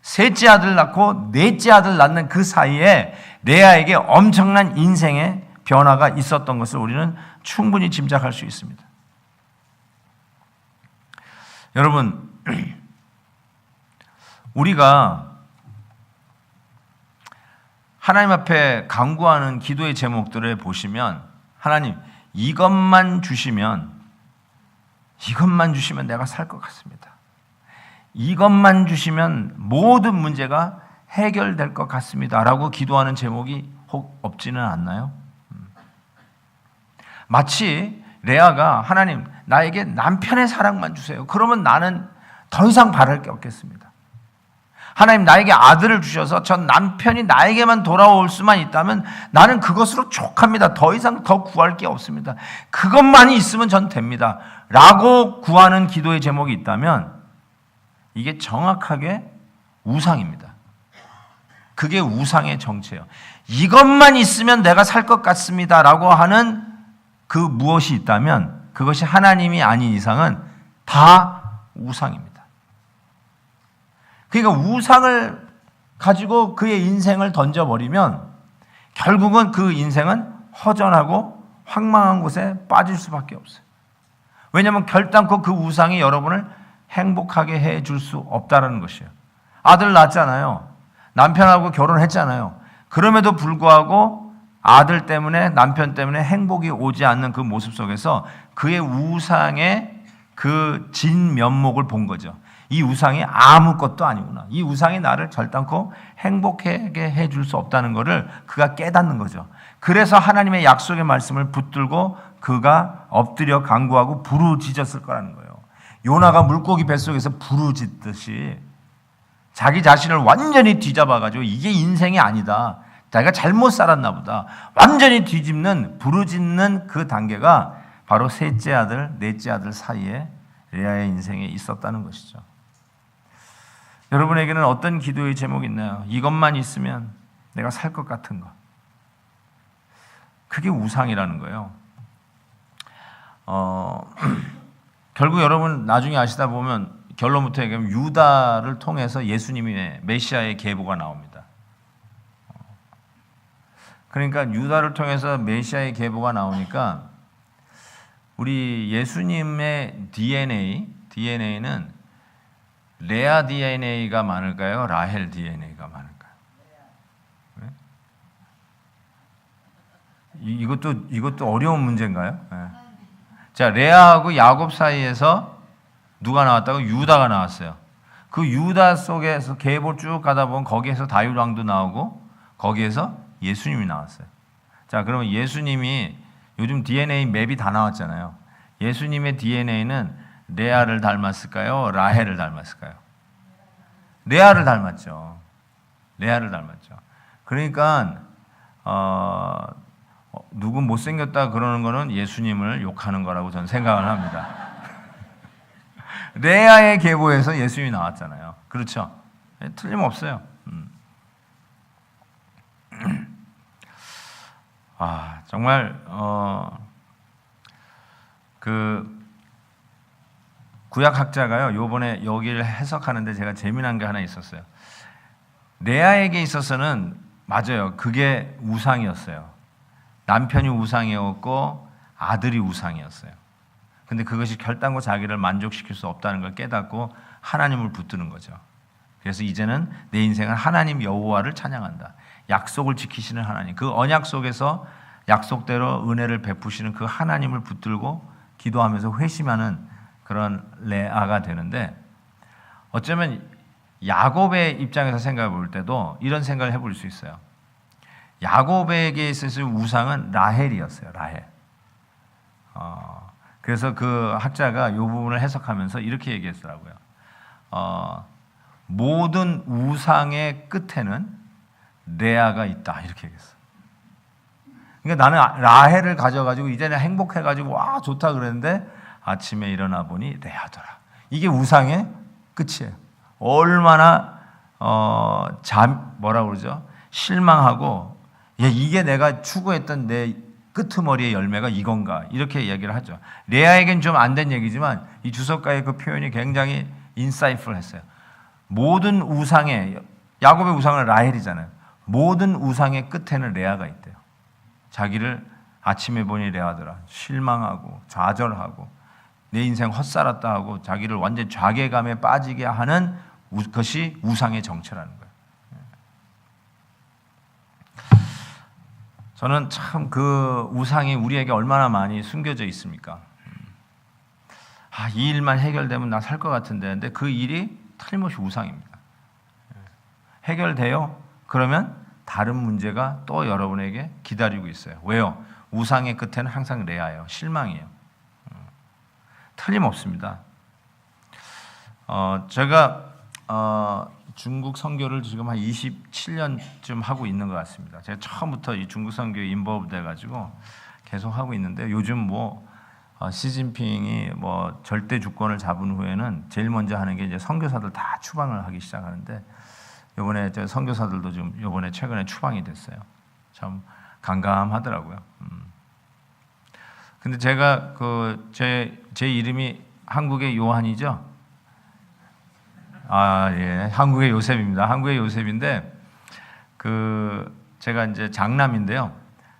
셋째 아들 낳고 넷째 아들 낳는 그 사이에 레아에게 엄청난 인생의 변화가 있었던 것을 우리는 충분히 짐작할 수 있습니다. 여러분, 우리가 하나님 앞에 간구하는 기도의 제목들을 보시면 하나님 이것만 주시면 내가 살 것 같습니다. 이것만 주시면 모든 문제가 해결될 것 같습니다. 라고 기도하는 제목이 혹 없지는 않나요? 마치 레아가 하나님 나에게 남편의 사랑만 주세요. 그러면 나는 더 이상 바랄 게 없겠습니다. 하나님 나에게 아들을 주셔서 전 남편이 나에게만 돌아올 수만 있다면 나는 그것으로 족합니다. 더 이상 더 구할 게 없습니다. 그것만이 있으면 전 됩니다. 라고 구하는 기도의 제목이 있다면 이게 정확하게 우상입니다. 그게 우상의 정체예요. 이것만 있으면 내가 살 것 같습니다. 라고 하는 그 무엇이 있다면 그것이 하나님이 아닌 이상은 다 우상입니다. 그러니까 우상을 가지고 그의 인생을 던져버리면 결국은 그 인생은 허전하고 황망한 곳에 빠질 수밖에 없어요. 왜냐하면 결단코 그 우상이 여러분을 행복하게 해줄 수 없다는 것이에요. 아들 낳았잖아요. 남편하고 결혼했잖아요. 그럼에도 불구하고 아들 때문에 남편 때문에 행복이 오지 않는 그 모습 속에서 그의 우상의 그 진면목을 본 거죠. 이 우상이 아무것도 아니구나. 이 우상이 나를 결단코 행복하게 해줄 수 없다는 것을 그가 깨닫는 거죠. 그래서 하나님의 약속의 말씀을 붙들고 그가 엎드려 간구하고 부르짖었을 거라는 거예요. 요나가 물고기 뱃속에서 부르짖듯이 자기 자신을 완전히 뒤잡아가지고 이게 인생이 아니다. 자기가 잘못 살았나 보다. 완전히 뒤집는, 부르짖는 그 단계가 바로 셋째 아들, 넷째 아들 사이에 레아의 인생에 있었다는 것이죠. 여러분에게는 어떤 기도의 제목이 있나요? 이것만 있으면 내가 살 것 같은 것. 그게 우상이라는 거예요. 결국 여러분 나중에 아시다 보면 결론부터 얘기하면 유다를 통해서 예수님의 메시아의 계보가 나옵니다. 그러니까 유다를 통해서 메시아의 계보가 나오니까 우리 예수님의 DNA는 레아 DNA가 많을까요? 라헬 DNA가 많을까요? 네? 이것도 어려운 문제인가요? 네. 자, 레아하고 야곱 사이에서 누가 나왔다고? 유다가 나왔어요. 그 유다 속에서 계보 쭉 가다 보면 거기에서 다윗 왕도 나오고 거기에서 예수님이 나왔어요. 자, 그러면 예수님이 요즘 DNA 맵이 다 나왔잖아요. 예수님의 DNA는 레아를 닮았을까요? 라헬을 닮았을까요? 레아를 닮았죠. 레아를 닮았죠. 그러니까 누구 못생겼다 그러는 거는 예수님을 욕하는 거라고 저는 생각을 합니다. 레아의 계보에서 예수님이 나왔잖아요. 그렇죠? 틀림없어요. 정말 그 구약학자가요, 요번에 여기를 해석하는데 제가 재미난 게 하나 있었어요. 레아에게 있어서는 맞아요. 그게 우상이었어요. 남편이 우상이었고 아들이 우상이었어요. 근데 그것이 결단코 자기를 만족시킬 수 없다는 걸 깨닫고 하나님을 붙드는 거죠. 그래서 이제는 내 인생은 하나님 여호와를 찬양한다. 약속을 지키시는 하나님, 그 언약 속에서 약속대로 은혜를 베푸시는 그 하나님을 붙들고 기도하면서 회심하는 그런 레아가 되는데, 어쩌면 야곱의 입장에서 생각해 볼 때도 이런 생각을 해볼 수 있어요. 야곱에게 있어서 우상은 라헬이었어요. 라헬. 그래서 그 학자가 이 부분을 해석하면서 이렇게 얘기했더라고요. 모든 우상의 끝에는 레아가 있다, 이렇게 얘기했어. 그러니까 나는 라헬을 가져가지고 이제는 행복해가지고 와 좋다 그랬는데 아침에 일어나 보니 레아더라. 이게 우상의 끝이에요. 얼마나 뭐라 그러죠? 실망하고, 야, 이게 내가 추구했던 내 끄트머리의 열매가 이건가, 이렇게 이야기를 하죠. 레아에겐 좀 안 된 얘기지만 이 주석가의 그 표현이 굉장히 인사이트풀했어요. 모든 우상의, 야곱의 우상은 라헬이잖아요. 모든 우상의 끝에는 레아가 있대요. 자기를 아침에 보니 레아더라. 실망하고 좌절하고 내 인생 헛살았다 하고 자기를 완전 좌계감에 빠지게 하는 것이 우상의 정체라는 거예요. 저는 참 그 우상이 우리에게 얼마나 많이 숨겨져 있습니까? 이 일만 해결되면 나 살 것 같은데, 근데 그 일이 틀림없이 우상입니다. 해결돼요? 그러면 다른 문제가 또 여러분에게 기다리고 있어요. 왜요? 우상의 끝에는 항상 레아예요. 실망이에요. 틀림없습니다. 제가 중국 선교를 지금 한 27년쯤 하고 있는 것 같습니다. 제가 처음부터 이 중국 선교에 인볼브 돼가지고 계속 하고 있는데, 요즘 시진핑이 절대 주권을 잡은 후에는 제일 먼저 하는 게 이제 선교사들 다 추방을 하기 시작하는데, 이번에 선교사들도 좀 이번에 최근에 추방이 됐어요. 참 간감하더라고요. 근데 제가 제 이름이 한국의 요한이죠. 예, 한국의 요셉입니다. 한국의 요셉인데, 제가 이제 장남인데요.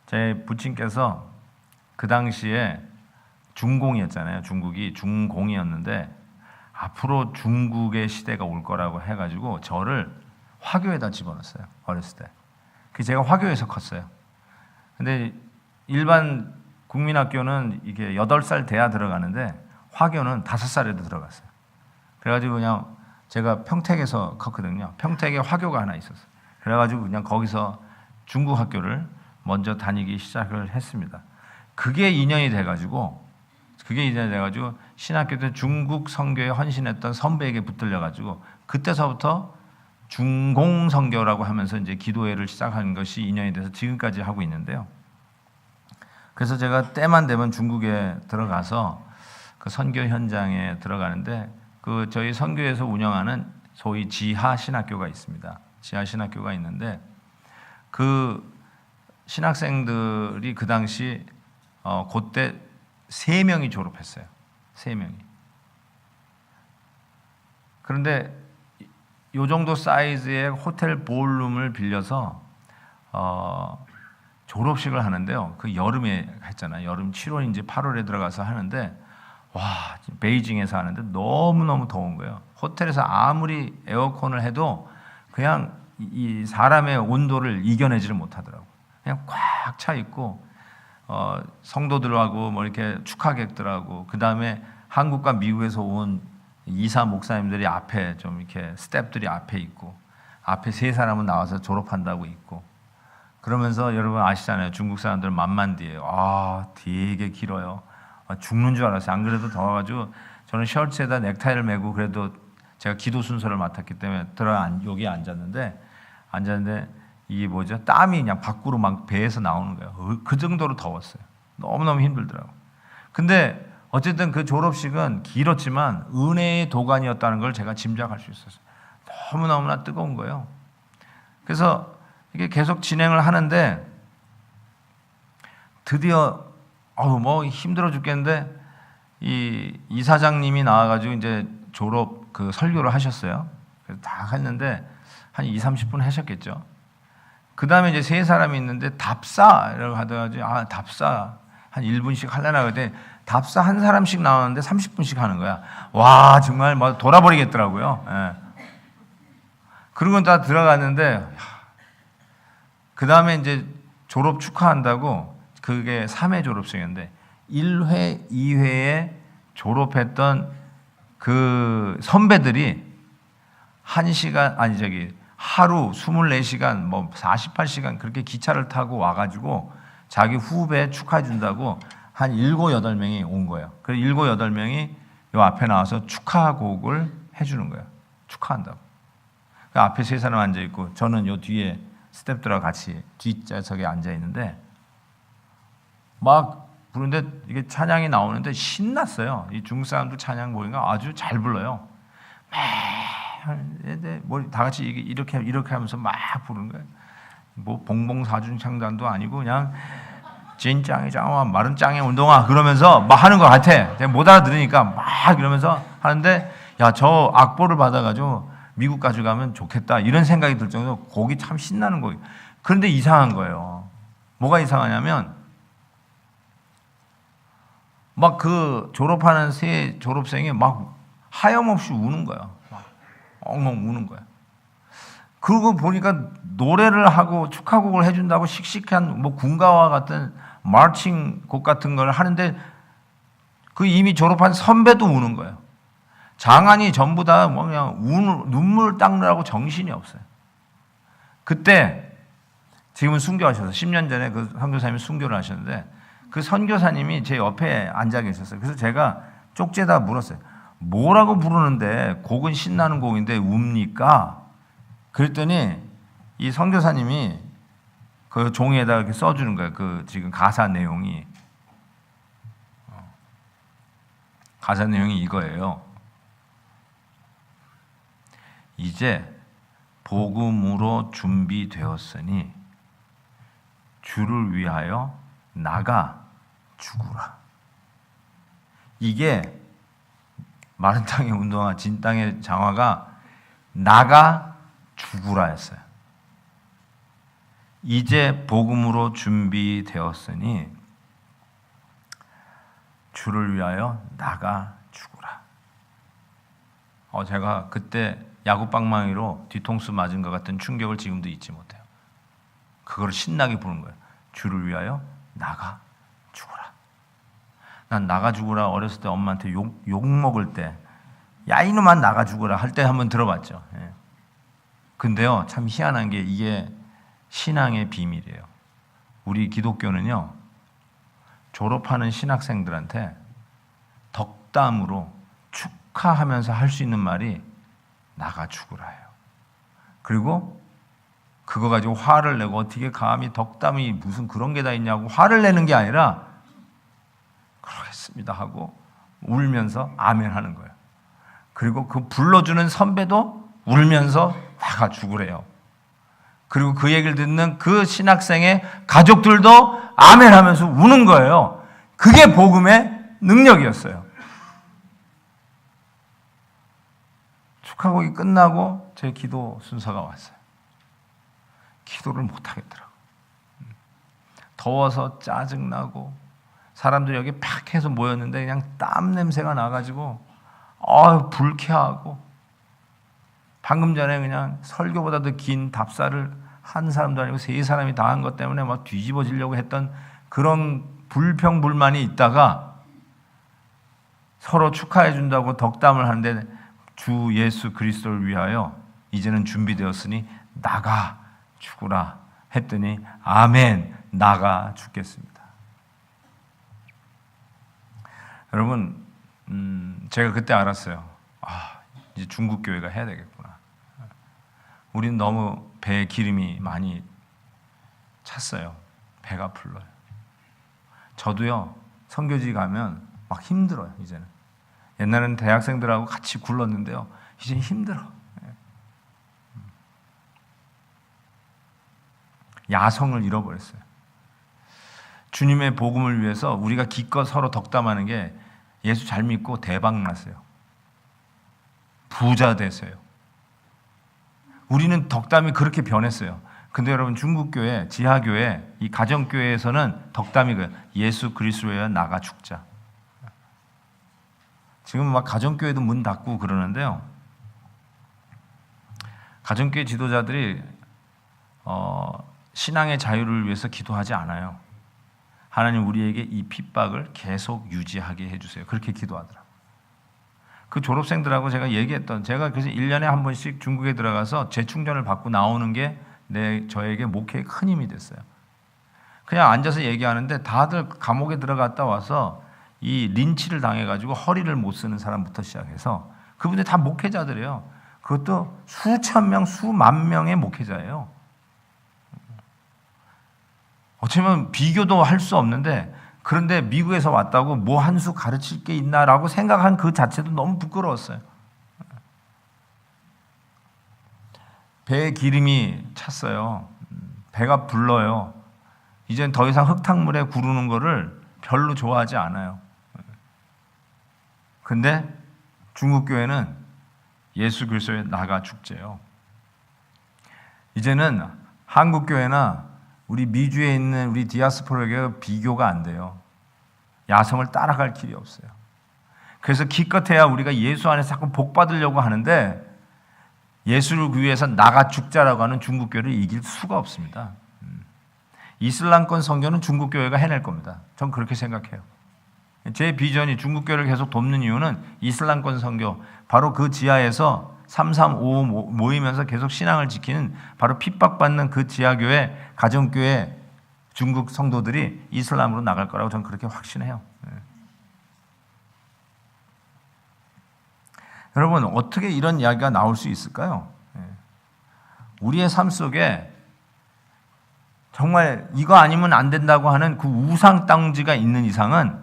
제 부친께서 그 당시에 중공이었잖아요. 중국이 중공이었는데 앞으로 중국의 시대가 올 거라고 해가지고 저를 화교에다 집어넣었어요. 어렸을 때. 제가 화교에서 컸어요. 근데 일반 국민학교는 이게 8살 돼야 들어가는데 화교는 5살에도 들어갔어요. 그래가지고 그냥 제가 평택에서 컸거든요. 평택에 화교가 하나 있었어요. 그래가지고 그냥 거기서 중국 학교를 먼저 다니기 시작을 했습니다. 그게 인연이 돼가지고 신학교 때 중국 선교에 헌신했던 선배에게 붙들려가지고 그때서부터 중공 선교라고 하면서 이제 기도회를 시작한 것이 인연이 돼서 지금까지 하고 있는데요. 그래서 제가 때만 되면 중국에 들어가서 그 선교 현장에 들어가는데, 저희 선교에서 운영하는 소위 지하 신학교가 있습니다. 지하 신학교가 있는데 그 신학생들이 그 당시 그때 3명이 졸업했어요. 3명이. 그런데 요 정도 사이즈의 호텔 볼룸을 빌려서 졸업식을 하는데요. 그 여름에 했잖아요. 여름 7월인지 8월에 들어가서 하는데, 와, 베이징에서 하는데 너무너무 더운 거예요. 호텔에서 아무리 에어컨을 해도 그냥 이 사람의 온도를 이겨내지를 못하더라고요. 그냥 꽉 차 있고, 성도들하고 이렇게 축하객들하고, 그 다음에 한국과 미국에서 온 이사 목사님들이 앞에 좀 이렇게 스태프들이 앞에 있고, 앞에 3사람은 나와서 졸업한다고 있고, 그러면서 여러분 아시잖아요. 중국 사람들 만만디예요. 되게 길어요. 죽는 줄 알았어요. 안 그래도 더워가지고 저는 셔츠에다 넥타이를 메고, 그래도 제가 기도 순서를 맡았기 때문에 여기 앉았는데 이게 뭐죠? 땀이 그냥 밖으로 막 배에서 나오는 거예요. 그 정도로 더웠어요. 너무너무 힘들더라고요. 근데 어쨌든 그 졸업식은 길었지만 은혜의 도가니였다는 걸 제가 짐작할 수 있었어요. 너무너무나 뜨거운 거예요. 그래서 이게 계속 진행을 하는데 드디어 힘들어 죽겠는데 이 이사장님이 나와가지고 이제 졸업 설교를 하셨어요. 그래서 다 했는데 한 20-30분 하셨겠죠. 그 다음에 이제 3사람이 있는데 답사라고 하더라고요. 답사 한 1분씩 하려나 그랬더니 답사 한 사람씩 나오는데 30분씩 하는 거야. 와, 정말 돌아버리겠더라고요. 예. 그러고 다 들어갔는데 그 다음에 이제 졸업 축하한다고 그게 3회 졸업생인데 1회, 2회에 졸업했던 그 선배들이 하루 24시간, 뭐 48시간 그렇게 기차를 타고 와가지고 자기 후배 축하해 준다고 한 7, 8명이 온 거예요. 그래서 7, 8명이 요 앞에 나와서 축하곡을 해주는 거예요. 축하한다고. 그 앞에 3사람 앉아있고 저는 요 뒤에 스태프들하고 같이 뒷좌석에 앉아있는데 막 부르는데 이게 찬양이 나오는데 신났어요. 이 중국 사람들 찬양 보니까 아주 잘 불러요. 뭐 다 같이 이렇게 하면서 막 부르는 거예요. 뭐 봉봉사준창단도 아니고 그냥 진짱이 장화 마른 짱의 운동화 그러면서 막 하는 것 같아. 제가 못 알아들으니까 막 이러면서 하는데 야, 저 악보를 받아가지고 미국 가져가면 좋겠다 이런 생각이 들 정도로 곡이 참 신나는 곡이에요. 그런데 이상한 거예요. 뭐가 이상하냐면 막 그 졸업하는 새 졸업생이 막 하염없이 우는 거야. 막 엉엉 우는 거야. 그러고 보니까 노래를 하고 축하곡을 해준다고 씩씩한 뭐 군가와 같은 마칭 곡 같은 걸 하는데 그 이미 졸업한 선배도 우는 거예요. 장안이 전부 다 뭐 그냥 눈물 닦느라고 정신이 없어요. 그때 지금은 순교하셔서 10년 전에 그 선교사님이 순교를 하셨는데 그 선교사님이 제 옆에 앉아 계셨어요. 그래서 제가 쪽지에다 물었어요. 뭐라고 부르는데 곡은 신나는 곡인데 웁니까? 그랬더니 이 선교사님이 그 종이에다 이렇게 써주는 거예요. 그 지금 가사 내용이 이거예요. 이제 복음으로 준비되었으니 주를 위하여 나가 죽으라. 이게 마른 땅의 운동화, 진 땅의 장화가 나가 죽으라 했어요. 이제 복음으로 준비되었으니 주를 위하여 나가 죽으라. 제가 그때 야구방망이로 뒤통수 맞은 것 같은 충격을 지금도 잊지 못해요. 그걸 신나게 부른 거예요. 주를 위하여 나가 죽으라. 난 나가 죽으라 어렸을 때 엄마한테 욕 먹을 때 야 이놈아 나가 죽으라 할 때 한번 들어봤죠. 근데요 참 희한한 게 이게 신앙의 비밀이에요. 우리 기독교는요 졸업하는 신학생들한테 덕담으로 축하하면서 할 수 있는 말이 나가 죽으라예요. 그리고 그거 가지고 화를 내고 어떻게 감히 덕담이 무슨 그런 게 다 있냐고 화를 내는 게 아니라 그러겠습니다 하고 울면서 아멘 하는 거예요. 그리고 그 불러주는 선배도 울면서 나가 죽으래요. 그리고 그 얘기를 듣는 그 신학생의 가족들도 아멘 하면서 우는 거예요. 그게 복음의 능력이었어요. 축하곡이 끝나고 제 기도 순서가 왔어요. 기도를 못 하겠더라고. 더워서 짜증나고 사람들이 여기 팍 해서 모였는데 그냥 땀 냄새가 나가지고 불쾌하고 방금 전에 그냥 설교보다도 긴 답사를 한 사람도 아니고 3사람이 다 한 것 때문에 막 뒤집어지려고 했던 그런 불평불만이 있다가 서로 축하해 준다고 덕담을 하는데 주 예수 그리스도를 위하여 이제는 준비되었으니 나가 죽으라 했더니 아멘 나가 죽겠습니다. 여러분 제가 그때 알았어요. 이제 중국 교회가 해야 되겠구나. 우리는 너무 배에 기름이 많이 찼어요. 배가 불러요. 저도요 선교지 가면 막 힘들어요. 이제는 옛날에는 대학생들하고 같이 굴렀는데요 이제 힘들어. 야성을 잃어버렸어요. 주님의 복음을 위해서 우리가 기껏 서로 덕담하는 게 예수 잘 믿고 대박 났어요. 부자 되세요. 우리는 덕담이 그렇게 변했어요. 근데 여러분 중국교회, 지하교회, 이 가정교회에서는 덕담이 예수 그리스도에 나가 죽자. 지금 막 가정교회도 문 닫고 그러는데요. 가정교회 지도자들이 신앙의 자유를 위해서 기도하지 않아요. 하나님 우리에게 이 핍박을 계속 유지하게 해주세요. 그렇게 기도하더라고요. 그 졸업생들하고 제가 그래서 1년에 한 번씩 중국에 들어가서 재충전을 받고 나오는 게 저에게 목회에 큰 힘이 됐어요. 그냥 앉아서 얘기하는데 다들 감옥에 들어갔다 와서 이 린치를 당해가지고 허리를 못 쓰는 사람부터 시작해서 그분들 다 목회자들이에요. 그것도 수천 명, 수만 명의 목회자예요. 어쩌면 비교도 할 수 없는데, 그런데 미국에서 왔다고 뭐 한 수 가르칠 게 있나라고 생각한 그 자체도 너무 부끄러웠어요. 배에 기름이 찼어요. 배가 불러요. 이젠 더 이상 흙탕물에 구르는 거를 별로 좋아하지 않아요. 근데 중국 교회는 예수 그리스도의 나가 축제예요. 이제는 한국 교회나 우리 미주에 있는 우리 디아스포라에게 비교가 안 돼요. 야성을 따라갈 길이 없어요. 그래서 기껏해야 우리가 예수 안에서 자꾸 복 받으려고 하는데, 예수를 위해서 나가 죽자라고 하는 중국 교회를 이길 수가 없습니다. 이슬람권 선교는 중국 교회가 해낼 겁니다. 전 그렇게 생각해요. 제 비전이 중국 교회를 계속 돕는 이유는 이슬람권 선교, 바로 그 지하에서 335 모이면서 계속 신앙을 지키는, 바로 핍박받는 그 지하교회, 가정교회 중국 성도들이 이슬람으로 나갈 거라고 저는 그렇게 확신해요. 여러분, 어떻게 이런 이야기가 나올 수 있을까요? 우리의 삶 속에 정말 이거 아니면 안 된다고 하는 그 우상 땅지가 있는 이상은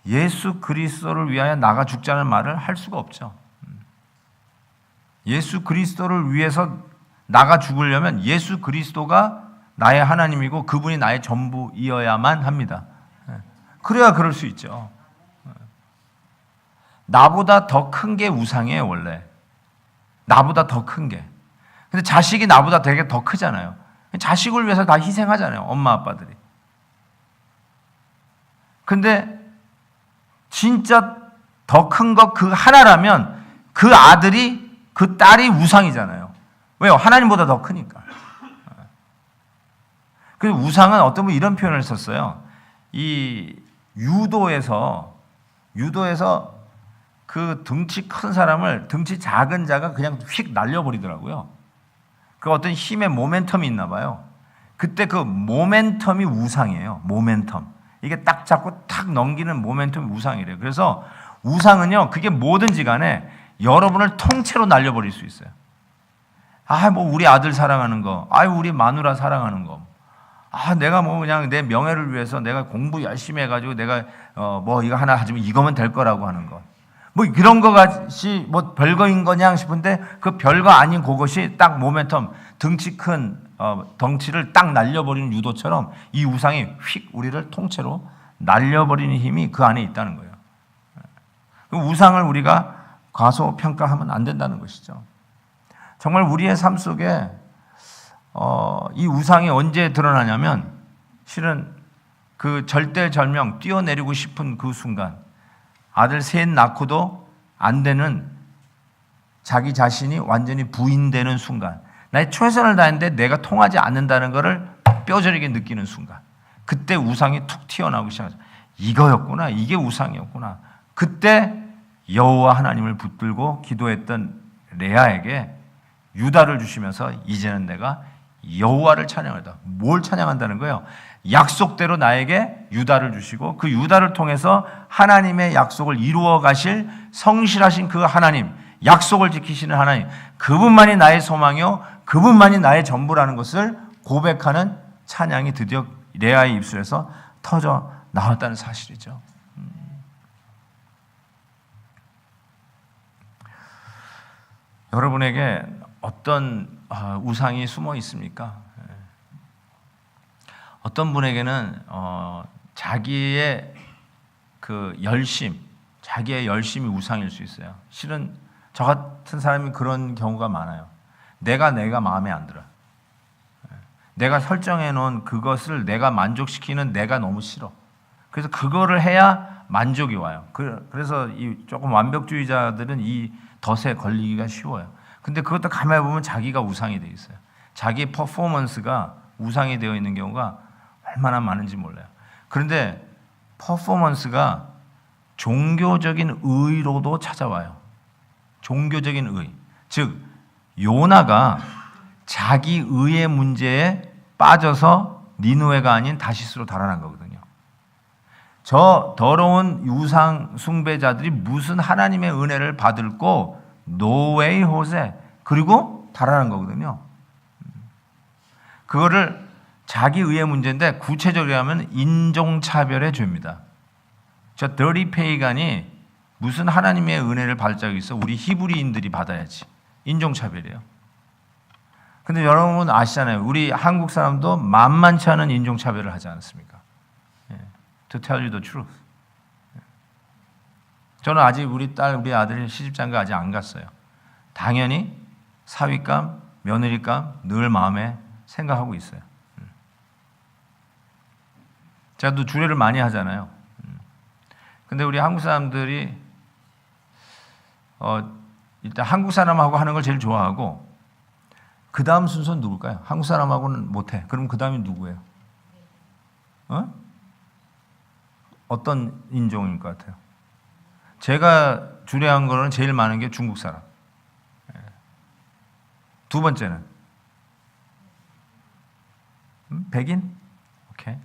예수 그리스도를 위하여 나가 죽자는 말을 할 수가 없죠. 예수 그리스도를 위해서 나가 죽으려면 예수 그리스도가 나의 하나님이고 그분이 나의 전부이어야만 합니다. 그래야 그럴 수 있죠. 나보다 더 큰 게 우상이에요, 원래. 나보다 더 큰 게. 근데 자식이 나보다 되게 더 크잖아요. 자식을 위해서 다 희생하잖아요, 엄마 아빠들이. 근데 진짜 더 큰 거 그 하나라면 그 아들이, 그 딸이 우상이잖아요. 왜요? 하나님보다 더 크니까. 그래서 우상은 어떤 분 이런 표현을 썼어요. 이 유도에서 그 등치 큰 사람을 등치 작은 자가 그냥 휙 날려버리더라고요. 그 어떤 힘의 모멘텀이 있나 봐요. 그때 그 모멘텀이 우상이에요. 모멘텀. 이게 딱 잡고 탁 넘기는 모멘텀이 우상이래요. 그래서 우상은요, 그게 뭐든지 간에 여러분을 통째로 날려버릴 수 있어요. 뭐 우리 아들 사랑하는 거, 우리 마누라 사랑하는 거, 내가 뭐 그냥 내 명예를 위해서 내가 공부 열심히 해가지고 내가 뭐 이거 하나 가지면 이거면 될 거라고 하는 거, 뭐 이런 거 같이 뭐 별거인 거냐 싶은데 그 별거 아닌 그것이 딱 모멘텀, 등치 큰 덩치를 딱 날려버리는 유도처럼 이 우상이 휙 우리를 통째로 날려버리는 힘이 그 안에 있다는 거예요. 그 우상을 우리가 과소평가하면 안 된다는 것이죠. 정말 우리의 삶 속에 이 우상이 언제 드러나냐면, 실은 그 절대절명 뛰어내리고 싶은 그 순간, 아들 셋 낳고도 안 되는 자기 자신이 완전히 부인되는 순간, 나의 최선을 다했는데 내가 통하지 않는다는 것을 뼈저리게 느끼는 순간, 그때 우상이 툭 튀어나오기 시작하죠. 이거였구나, 이게 우상이었구나. 그때 여호와 하나님을 붙들고 기도했던 레아에게 유다를 주시면서 이제는 내가 여호와를 찬양하다. 뭘 찬양한다는 거예요? 약속대로 나에게 유다를 주시고 그 유다를 통해서 하나님의 약속을 이루어 가실 성실하신 그 하나님, 약속을 지키시는 하나님, 그분만이 나의 소망이요, 그분만이 나의 전부라는 것을 고백하는 찬양이 드디어 레아의 입술에서 터져 나왔다는 사실이죠. 여러분에게 어떤 우상이 숨어 있습니까? 어떤 분에게는 자기의 그 자기의 열심이 우상일 수 있어요. 실은 저 같은 사람이 그런 경우가 많아요. 내가 마음에 안 들어. 내가 설정해 놓은 그것을 내가 만족시키는 내가 너무 싫어. 그래서 그거를 해야 만족이 와요. 그래서 이 조금 완벽주의자들은 이 덫에 걸리기가 쉬워요. 근데 그것도 가만히 보면 자기가 우상이 되어 있어요. 자기 퍼포먼스가 우상이 되어 있는 경우가 얼마나 많은지 몰라요. 그런데 퍼포먼스가 종교적인 의로도 찾아와요. 종교적인 의. 즉 요나가 자기 의의 문제에 빠져서 니느웨가 아닌 다시스로 달아난 거거든요. 저 더러운 우상 숭배자들이 무슨 하나님의 은혜를 받을고 노웨이 호세 그리고 달아난 거거든요. 그거를 자기 의의 문제인데 구체적으로 하면 인종차별의 죄입니다. 저 더리 페이간이 무슨 하나님의 은혜를 받을 적이 있어? 우리 히브리인들이 받아야지. 인종차별이에요. 근데 여러분 아시잖아요. 우리 한국 사람도 만만치 않은 인종차별을 하지 않습니까? To tell you the truth. 저는 아직 우리 딸, 우리 아들이 시집장가 아직 안 갔어요. 당연히 사위감, 며느리감 늘 마음에 생각하고 있어요. 제가 또 주례를 많이 하잖아요. 근데 우리 한국 사람들이 일단 한국 사람하고 하는 걸 제일 좋아하고 그 다음 순서는 누굴까요? 한국 사람하고는 못해. 그럼 그 다음이 누구예요? 어떤 인종일 것 같아요? 제가 주례한 거는 제일 많은 게 중국 사람. 두 번째는 백인? 오케이.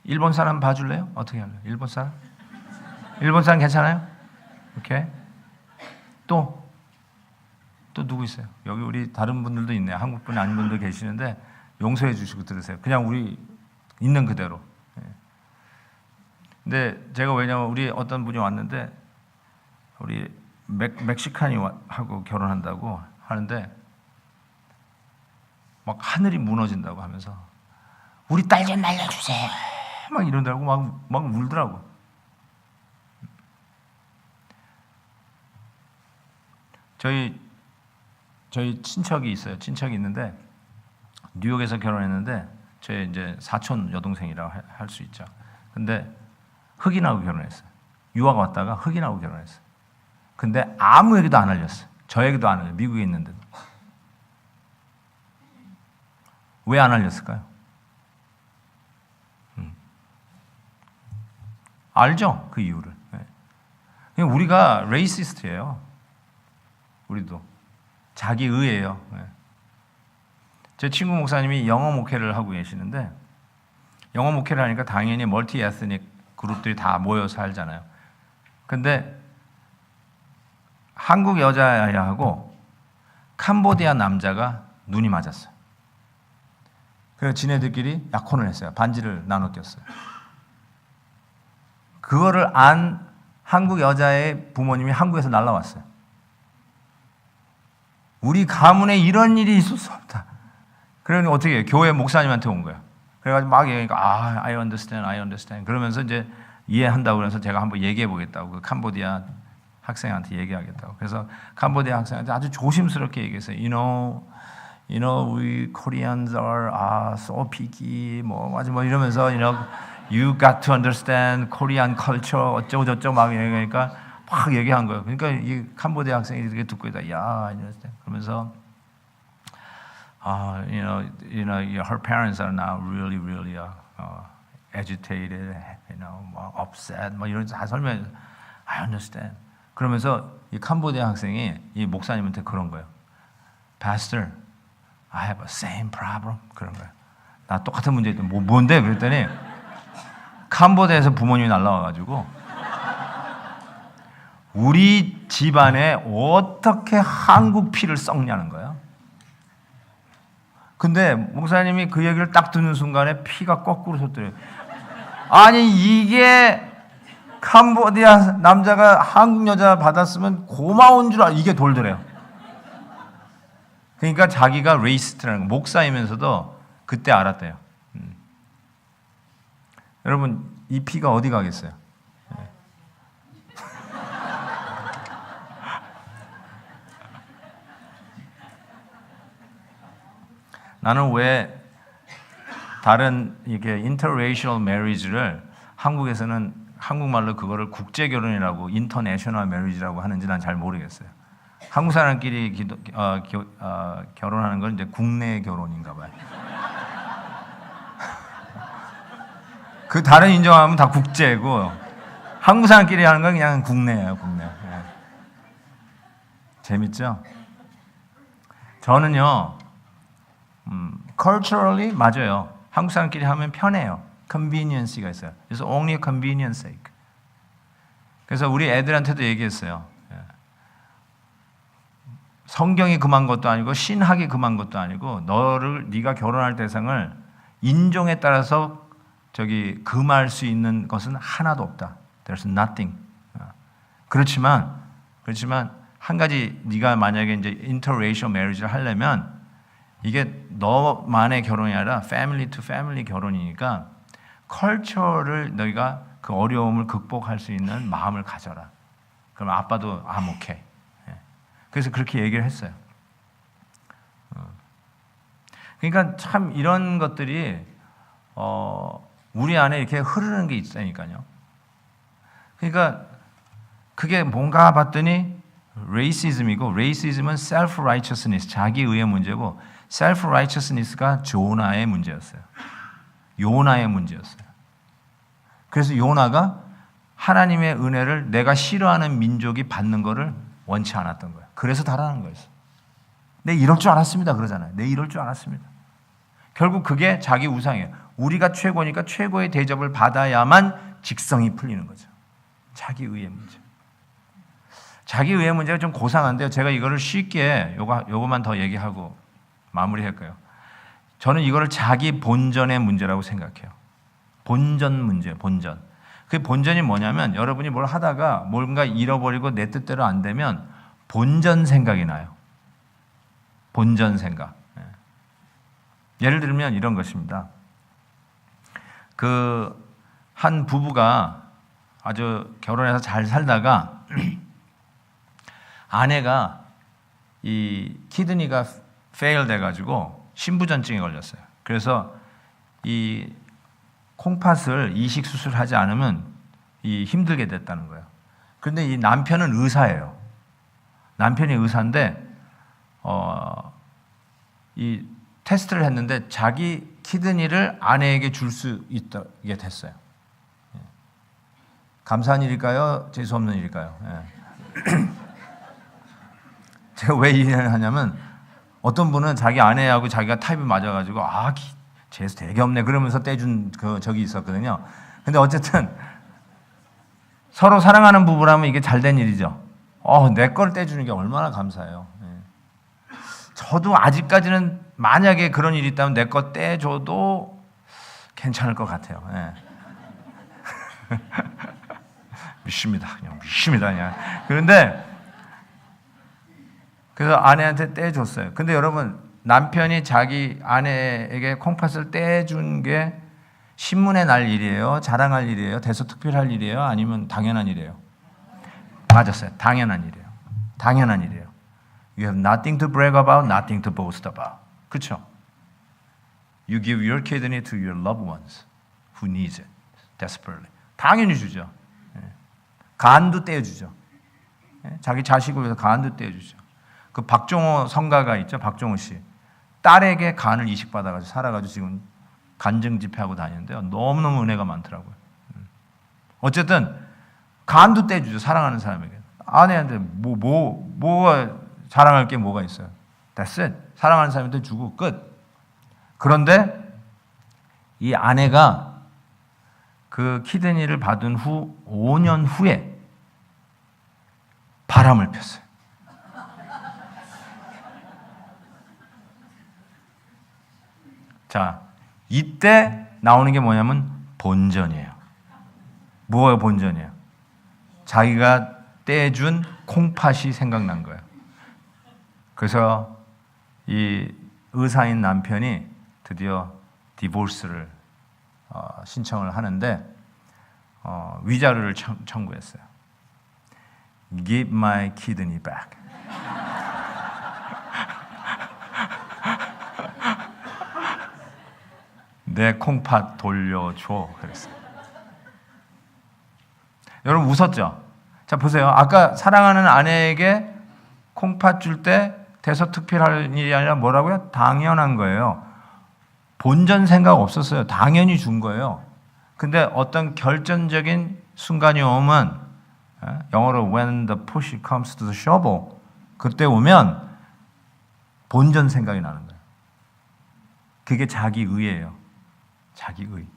일본 사람 봐줄래요? 어떻게 할래요? 일본 사람? 일본 사람 괜찮아요? 오케이. 또 누구 있어요? 여기 우리 다른 분들도 있네요. 한국 분 아닌 분들 계시는데 용서해 주시고 들으세요. 그냥 우리 있는 그대로. 근데 제가 왜냐면 우리 어떤 분이 왔는데 우리 멕시칸이 하고 결혼한다고 하는데 막 하늘이 무너진다고 하면서 우리 딸 좀 날려주세요. 막 이런다고 막 울더라고. 저희 친척이 있어요. 친척이 있는데 뉴욕에서 결혼했는데 저희 이제 사촌 여동생이라고 할 수 있죠. 근데 흑인하고 결혼했어요. 유학 왔다가 흑인하고 결혼했어요. 근데 아무에게도 안 알렸어요. 저에게도 안 알려요. 미국에 있는데도. 왜 안 알렸을까요? 알죠? 그 이유를. 그냥 우리가 레이시스트예요. 우리도. 자기 의예요. 제 친구 목사님이 영어 목회를 하고 계시는데 영어 목회를 하니까 당연히 멀티 에스닉 그룹들이 다 모여 살잖아요. 근데 한국 여자하고 캄보디아 남자가 눈이 맞았어요. 그래서 지네들끼리 약혼을 했어요. 반지를 나눠 꼈어요. 그거를 안 한국 여자의 부모님이 한국에서 날라왔어요. 우리 가문에 이런 일이 있을 수 없다. 그러니 어떻게 해요? 교회 목사님한테 온 거예요. 그래가지고 막 얘기하니까 I understand. 그러면서 이제 이해한다고 그래서 제가 한번 얘기해 보겠다고 그 캄보디아 학생한테 얘기하겠다고. 그래서 캄보디아 학생한테 아주 조심스럽게 얘기했어요. You know, we Koreans are so picky. 뭐 이러면서 you got to understand Korean culture. 어쩌고 저쩌고 막 얘기하니까 막 얘기한 거예요. 그러니까 이 캄보디아 학생이 이렇게 듣고 있다. 야, 그러면서 her parents are now really agitated, upset. 막 이런 다 설명해. I understand. 그러면서 이 캄보디아 학생이 이 목사님한테 그런 거예요. Pastor, I have a same problem. 그런 거예요. 나 똑같은 문제 있던 뭔데? 그랬더니 캄보디아에서 부모님이 날라와가지고 우리 집안에 어떻게 한국 피를 썩냐는 거야. 근데 목사님이 그 얘기를 딱 듣는 순간에 피가 거꾸로 솟더래요. 아니 이게 캄보디아 남자가 한국 여자 받았으면 고마운 줄 이게 돌더래요. 그러니까 자기가 레이시스트라는 거, 목사이면서도 그때 알았대요. 여러분 이 피가 어디 가겠어요? 나는 왜 다른 이게 interracial marriage를 한국에서는 한국말로 그거를 국제 결혼이라고 international marriage라고 하는지 난 잘 모르겠어요. 한국 사람끼리 결혼하는 건 이제 국내 결혼인가 봐요. 그 다른 인종하면 다 국제고 한국 사람끼리 하는 건 그냥 국내예요, 국내. 예. 재밌죠? 저는요, culturally 맞아요. 한국 사람끼리 하면 편해요. convenience가 있어요. 그래서 only convenience sake. 그래서 우리 애들한테도 얘기했어요. 예. 성경이 금한 것도 아니고 신학이 금한 것도 아니고 네가 결혼할 대상을 인종에 따라서 금할 수 있는 것은 하나도 없다. There's nothing. 그렇지만 한 가지 네가 만약에 이제 interracial marriage를 하려면 이게 너만의 결혼이 아니라 family to family 결혼이니까 culture를 너희가 그 어려움을 극복할 수 있는 마음을 가져라. 그럼 아빠도 I'm okay. 그래서 그렇게 얘기를 했어요. 그러니까 참 이런 것들이 우리 안에 이렇게 흐르는 게 있다니까요. 그러니까 그게 뭔가 봤더니 racism이고 racism은 self-righteousness, 자기의의 문제고 self-righteousness가 요나의 문제였어요. 요나의 문제였어요. 그래서 요나가 하나님의 은혜를 내가 싫어하는 민족이 받는 거를 원치 않았던 거예요. 그래서 달아난 거였어요. 내 이럴 줄 알았습니다. 그러잖아요. 내 이럴 줄 알았습니다. 결국 그게 자기 우상이에요. 우리가 최고니까 최고의 대접을 받아야만 직성이 풀리는 거죠. 자기의의 문제. 자기의의 문제가 좀 고상한데요. 제가 이거를 쉽게 요거만 더 얘기하고 마무리할까요? 저는 이거를 자기 본전의 문제라고 생각해요. 본전 문제, 본전. 그 본전이 뭐냐면 여러분이 뭘 하다가 뭔가 잃어버리고 내 뜻대로 안 되면 본전 생각이 나요. 본전 생각. 예를 들면 이런 것입니다. 한 부부가 아주 결혼해서 잘 살다가 아내가 이 키드니가 fail 돼가지고 신부전증에 걸렸어요. 그래서 이 콩팥을 이식 수술하지 않으면 힘들게 됐다는 거예요. 그런데 이 남편은 의사예요. 남편이 의사인데 이 테스트를 했는데 자기 키드니를 아내에게 줄 수 있게 됐어요. 감사한 일일까요? 재수없는 일일까요? 제가 왜 이 일을 하냐면 어떤 분은 자기 아내하고 자기가 타입이 맞아가지고 재수 되게 없네 그러면서 떼준 적이 있었거든요. 근데 어쨌든 서로 사랑하는 부부라면 이게 잘된 일이죠. 내 걸 떼주는 게 얼마나 감사해요. 저도 아직까지는 만약에 그런 일이 있다면 내 거 떼줘도 괜찮을 것 같아요. 믿습니다. 그냥. 그런데 그래서 아내한테 떼줬어요. 근데 여러분 남편이 자기 아내에게 콩팥을 떼준 게 신문에 날 일이에요? 자랑할 일이에요? 대서특필할 일이에요? 아니면 당연한 일이에요? 맞았어요. 당연한 일이에요. 당연한 일이에요. You have nothing to brag about, nothing to boast about. 그렇죠? You give your kidney to your loved ones who needs it desperately. 당연히 주죠. 간도 떼어주죠. 자기 자식을 위해서 간도 떼어주죠. 그 박종호 성가가 있죠. 박종호 씨. 딸에게 간을 이식받아가지고 살아가지고 지금 간증 집회하고 다니는데요. 너무너무 은혜가 많더라고요. 어쨌든 간도 떼주죠. 사랑하는 사람에게. 아내한테 뭐가 자랑할 게 뭐가 있어요. That's it. 사랑하는 사람한테 주고 끝. 그런데 이 아내가 그 키드니를 받은 후 5년 후에 바람을 폈어요. 자, 이때 나오는 게 뭐냐면 본전이에요. 뭐가 본전이에요? 자기가 떼준 콩팥이 생각난 거예요. 그래서 이 의사인 남편이 드디어 디보스를 신청을 하는데 위자료를 청구했어요. Give my kidney back. 내 콩팥 돌려줘. 그랬어요. 여러분 웃었죠? 자 보세요. 아까 사랑하는 아내에게 콩팥 줄 때 대서특필할 일이 아니라 뭐라고요? 당연한 거예요. 본전 생각 없었어요. 당연히 준 거예요. 근데 어떤 결정적인 순간이 오면, 영어로 when the push comes to the shovel, 그때 오면 본전 생각이 나는 거예요. 그게 자기 의예요. 자기 의.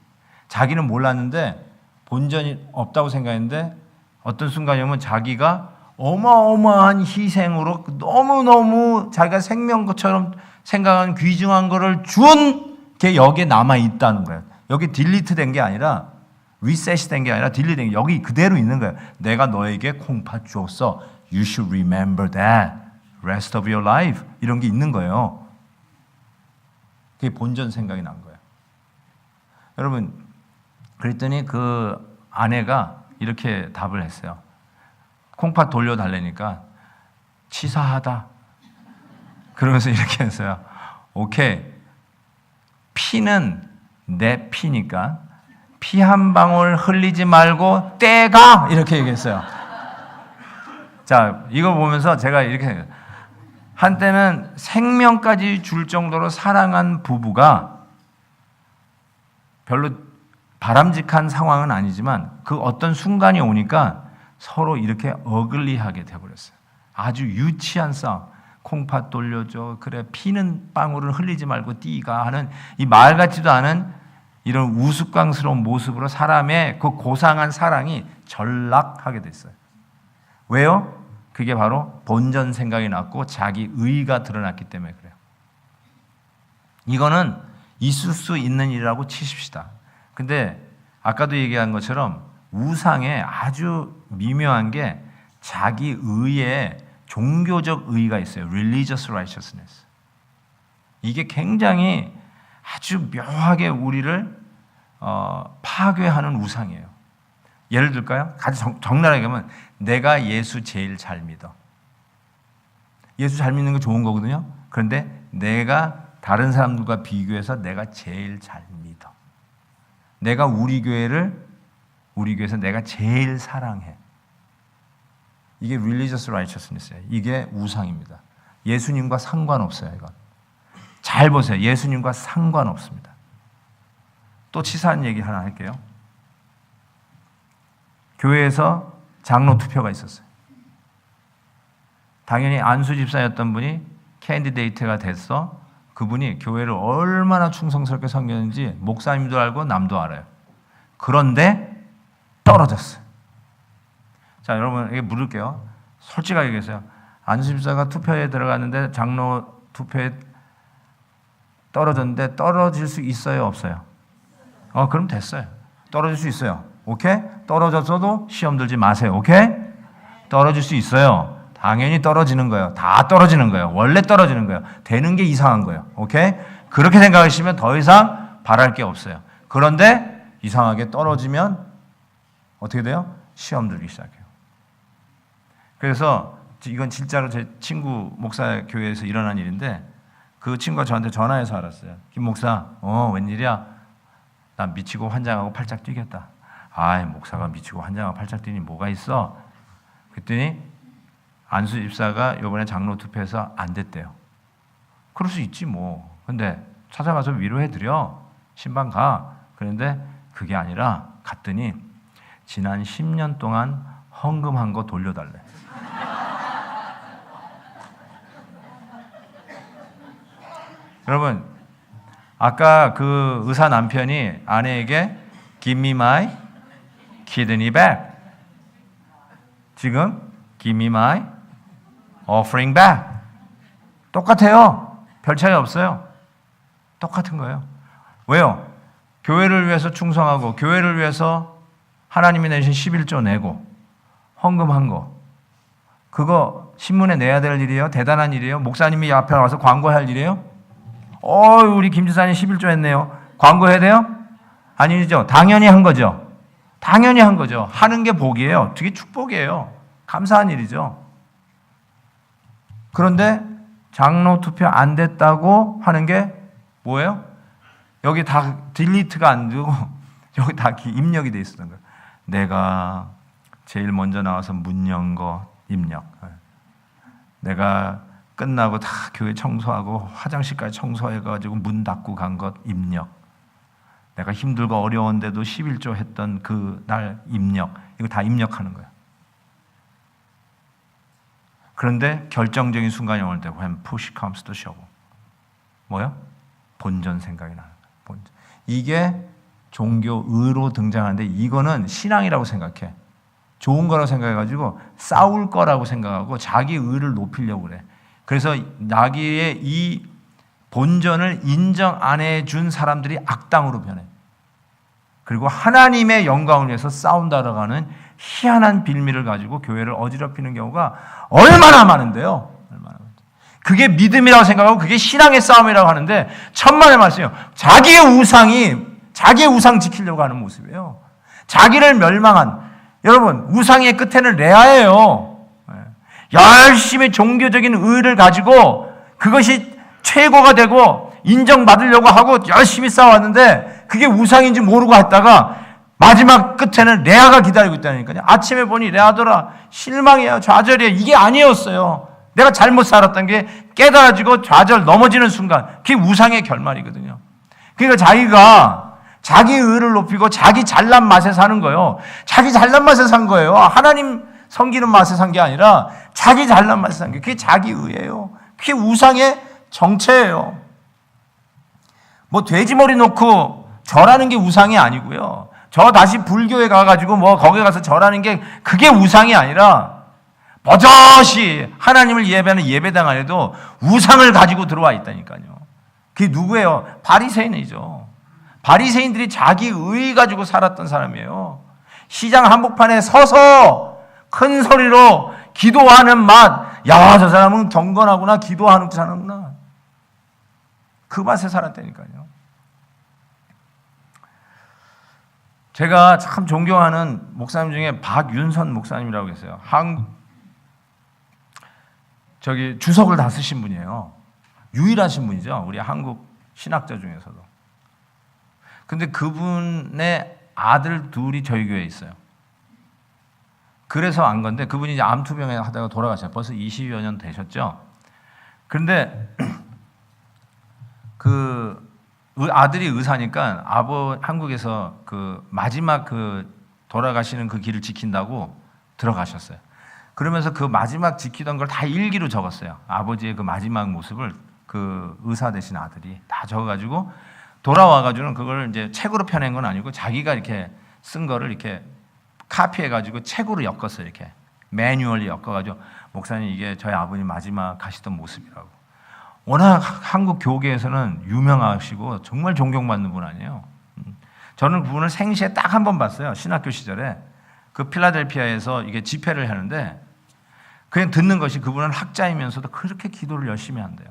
자기는 몰랐는데 본전이 없다고 생각했는데 어떤 순간이 오면 자기가 어마어마한 희생으로 너무너무 자기가 생명 것처럼 생각하는 귀중한 거를 준 게 여기에 남아있다는 거예요. 여기 딜리트 된 게 아니라 리셋이 된 게 아니라 딜리트 된 게 여기 그대로 있는 거예요. 내가 너에게 콩팥 주었어. You should remember that rest of your life. 이런 게 있는 거예요. 그게 본전 생각이 난 거예요. 여러분, 그랬더니 그 아내가 이렇게 답을 했어요. 콩팥 돌려달라니까 치사하다. 그러면서 이렇게 했어요. 오케이. 피는 내 피니까 피 한 방울 흘리지 말고 떼가! 이렇게 얘기했어요. 자, 이거 보면서 제가 이렇게 생각해요. 한때는 생명까지 줄 정도로 사랑한 부부가 별로 바람직한 상황은 아니지만 그 어떤 순간이 오니까 서로 이렇게 어글리하게 돼버렸어요. 아주 유치한 싸움. 콩팥 돌려줘. 그래, 피는 방울을 흘리지 말고 띠가 하는 이 말 같지도 않은 이런 우스꽝스러운 모습으로 사람의 그 고상한 사랑이 전락하게 됐어요. 왜요? 그게 바로 본전 생각이 났고 자기 의의가 드러났기 때문에 그래요. 이거는 있을 수 있는 일이라고 치십시다. 근데 아까도 얘기한 것처럼 우상에 아주 미묘한 게 자기 의에 종교적 의의가 있어요. Religious righteousness. 이게 굉장히 아주 묘하게 우리를 파괴하는 우상이에요. 예를 들까요? 아주 적나라하게 하면 내가 예수 제일 잘 믿어. 예수 잘 믿는 거 좋은 거거든요. 그런데 내가 다른 사람들과 비교해서 내가 제일 잘 믿어. 내가 우리 교회에서 내가 제일 사랑해. 이게 religious righteousness예요. 이게 우상입니다. 예수님과 상관없어요. 이건. 잘 보세요. 예수님과 상관없습니다. 또 치사한 얘기 하나 할게요. 교회에서 장로 투표가 있었어요. 당연히 안수 집사였던 분이 캔디데이트가 됐어. 그분이 교회를 얼마나 충성스럽게 섬겼는지 목사님도 알고 남도 알아요. 그런데 떨어졌어요. 자, 여러분에게 물을게요. 솔직하게 얘기해서요. 안수 집사가 투표에 들어갔는데 장로 투표에 떨어졌는데 떨어질 수 있어요, 없어요? 그럼 됐어요. 떨어질 수 있어요. 오케이? 떨어졌어도 시험 들지 마세요. 오케이? 떨어질 수 있어요. 당연히 떨어지는 거예요. 다 떨어지는 거예요. 원래 떨어지는 거예요. 되는 게 이상한 거예요. 오케이? 그렇게 생각하시면 더 이상 바랄 게 없어요. 그런데 이상하게 떨어지면 어떻게 돼요? 시험 들기 시작해요. 그래서 이건 진짜로 제 친구 목사 교회에서 일어난 일인데 그 친구가 저한테 전화해서 알았어요. 김 목사, 웬일이야? 난 미치고 환장하고 팔짝 뛰겠다. 아이, 목사가 미치고 환장하고 팔짝 뛰니 뭐가 있어? 그랬더니 안수 집사가 이번에 장로 투표해서 안 됐대요. 그럴 수 있지 뭐. 근데 찾아가서 위로해드려. 신방 가. 그런데 그게 아니라 갔더니 지난 10년 동안 헌금한 거 돌려달래. 여러분, 아까 그 의사 남편이 아내에게 Give me my kidney back. 지금 Give me my offering back. 똑같아요. 별 차이 없어요. 똑같은 거예요. 왜요? 교회를 위해서 충성하고 교회를 위해서 하나님이 내신 11조 내고 헌금한 거, 그거 신문에 내야 될 일이에요? 대단한 일이에요? 목사님이 앞에 와서 광고할 일이에요? 우리 김 지사님 11조 했네요. 광고해야 돼요? 아니죠. 당연히 한 거죠. 당연히 한 거죠. 하는 게 복이에요. 되게 축복이에요. 감사한 일이죠. 그런데 장로 투표 안 됐다고 하는 게 뭐예요? 여기 다 딜리트가 안 되고 여기 다 입력이 돼 있었던 거예요. 내가 제일 먼저 나와서 문 연 거 입력. 내가 끝나고 다 교회 청소하고 화장실까지 청소해가지고 문 닫고 간 것 입력. 내가 힘들고 어려운데도 11조 했던 그 날 입력. 이거 다 입력하는 거야. 그런데 결정적인 순간이 오는 때 when push comes to shove. 뭐야? 본전 생각이 나는 거야. 본전. 이게 종교의로 등장하는데 이거는 신앙이라고 생각해. 좋은 거라고 생각해가지고 싸울 거라고 생각하고 자기 의를 높이려고 그래. 그래서 자기의 이 본전을 인정 안 해준 사람들이 악당으로 변해. 그리고 하나님의 영광을 위해서 싸운다라고 하는 희한한 빌미를 가지고 교회를 어지럽히는 경우가 얼마나 많은데요. 얼마나 많은데. 그게 믿음이라고 생각하고 그게 신앙의 싸움이라고 하는데 천만의 말씀이에요. 자기의 우상 지키려고 하는 모습이에요. 자기를 멸망한, 여러분 우상의 끝에는 레아예요. 열심히 종교적인 의를 가지고 그것이 최고가 되고 인정받으려고 하고 열심히 싸웠는데 그게 우상인지 모르고 했다가 마지막 끝에는 레아가 기다리고 있다니까요. 아침에 보니 레아더라 실망이에요. 좌절이에요. 이게 아니었어요. 내가 잘못 살았던 게 깨달아지고 좌절 넘어지는 순간 그게 우상의 결말이거든요. 그러니까 자기가 자기 의를 높이고 자기 잘난 맛에 사는 거예요. 자기 잘난 맛에 산 거예요. 하나님 섬기는 맛에 산 게 아니라 자기 잘난 맛에 산 게 그게 자기 의예요. 그게 우상의 정체예요. 뭐 돼지머리 놓고 절하는 게 우상이 아니고요. 저 다시 불교에 가가지고 뭐 거기 가서 절하는 게 그게 우상이 아니라 버젓이 하나님을 예배하는 예배당 안에도 우상을 가지고 들어와 있다니까요. 그게 누구예요? 바리새인이죠. 바리새인들이 자기 의 가지고 살았던 사람이에요. 시장 한복판에 서서 큰 소리로 기도하는 맛. 야, 저 사람은 경건하구나. 기도하는 사람구나. 그 맛에 살았다니까요. 제가 참 존경하는 목사님 중에 박윤선 목사님이라고 계세요. 주석을 다 쓰신 분이에요. 유일하신 분이죠. 우리 한국 신학자 중에서도. 근데 그분의 아들 둘이 저희 교회에 있어요. 그래서 안 건데 그분이 이제 암투병에 하다가 돌아가셨어요. 벌써 20여 년 되셨죠. 그런데 그 아들이 의사니까 한국에서 그 마지막 그 돌아가시는 그 길을 지킨다고 들어가셨어요. 그러면서 그 마지막 지키던 걸 다 일기로 적었어요. 아버지의 그 마지막 모습을 그 의사 되신 아들이 다 적어가지고 돌아와가지고는 그걸 이제 책으로 펴낸 건 아니고 자기가 이렇게 쓴 거를 이렇게 카피해가지고 책으로 엮었어요. 이렇게 매뉴얼리 엮어가지고 목사님 이게 저희 아버님 마지막 가시던 모습이라고. 워낙 한국 교계에서는 유명하시고 정말 존경받는 분 아니에요. 저는 그분을 생시에 딱 한 번 봤어요. 신학교 시절에 그 필라델피아에서 이게 집회를 하는데 그냥 듣는 것이 그분은 학자이면서도 그렇게 기도를 열심히 한대요.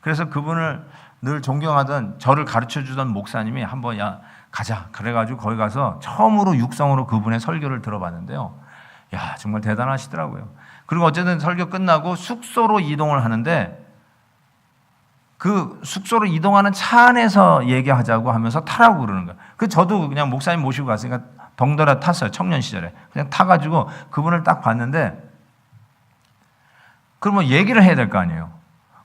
그래서 그분을 늘 존경하던 저를 가르쳐주던 목사님이 한번 야 가자 그래가지고 거기 가서 처음으로 육성으로 그분의 설교를 들어봤는데요. 야 정말 대단하시더라고요. 그리고 어쨌든 설교 끝나고 숙소로 이동을 하는데 그 숙소로 이동하는 차 안에서 얘기하자고 하면서 타라고 그러는 거예요. 그 저도 그냥 목사님 모시고 갔으니까 덩달아 탔어요. 청년 시절에 그냥 타가지고 그분을 딱 봤는데 그러면 얘기를 해야 될 거 아니에요.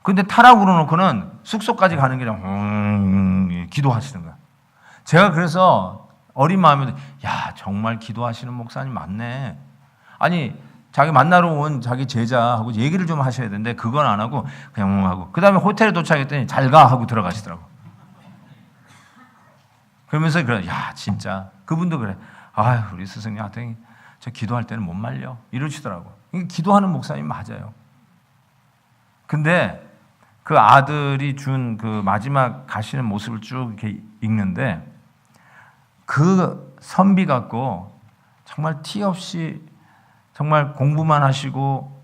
근데 타라고 그러놓고는 숙소까지 가는 길에 기도하시는 거야. 제가 그래서 어린 마음에 야 정말 기도하시는 목사님 맞네. 아니 자기 만나러 온 자기 제자하고 얘기를 좀 하셔야 되는데 그건 안 하고 그냥 하고 그 다음에 호텔에 도착했더니 잘 가 하고 들어가시더라고. 그러면서 그래 야 진짜 그분도 그래. 아유 우리 스승님한테 저 기도할 때는 못 말려 이러시더라고. 기도하는 목사님 맞아요. 근데 그 아들이 준 그 마지막 가시는 모습을 쭉 이렇게 읽는데 그 선비 같고 정말 티 없이 정말 공부만 하시고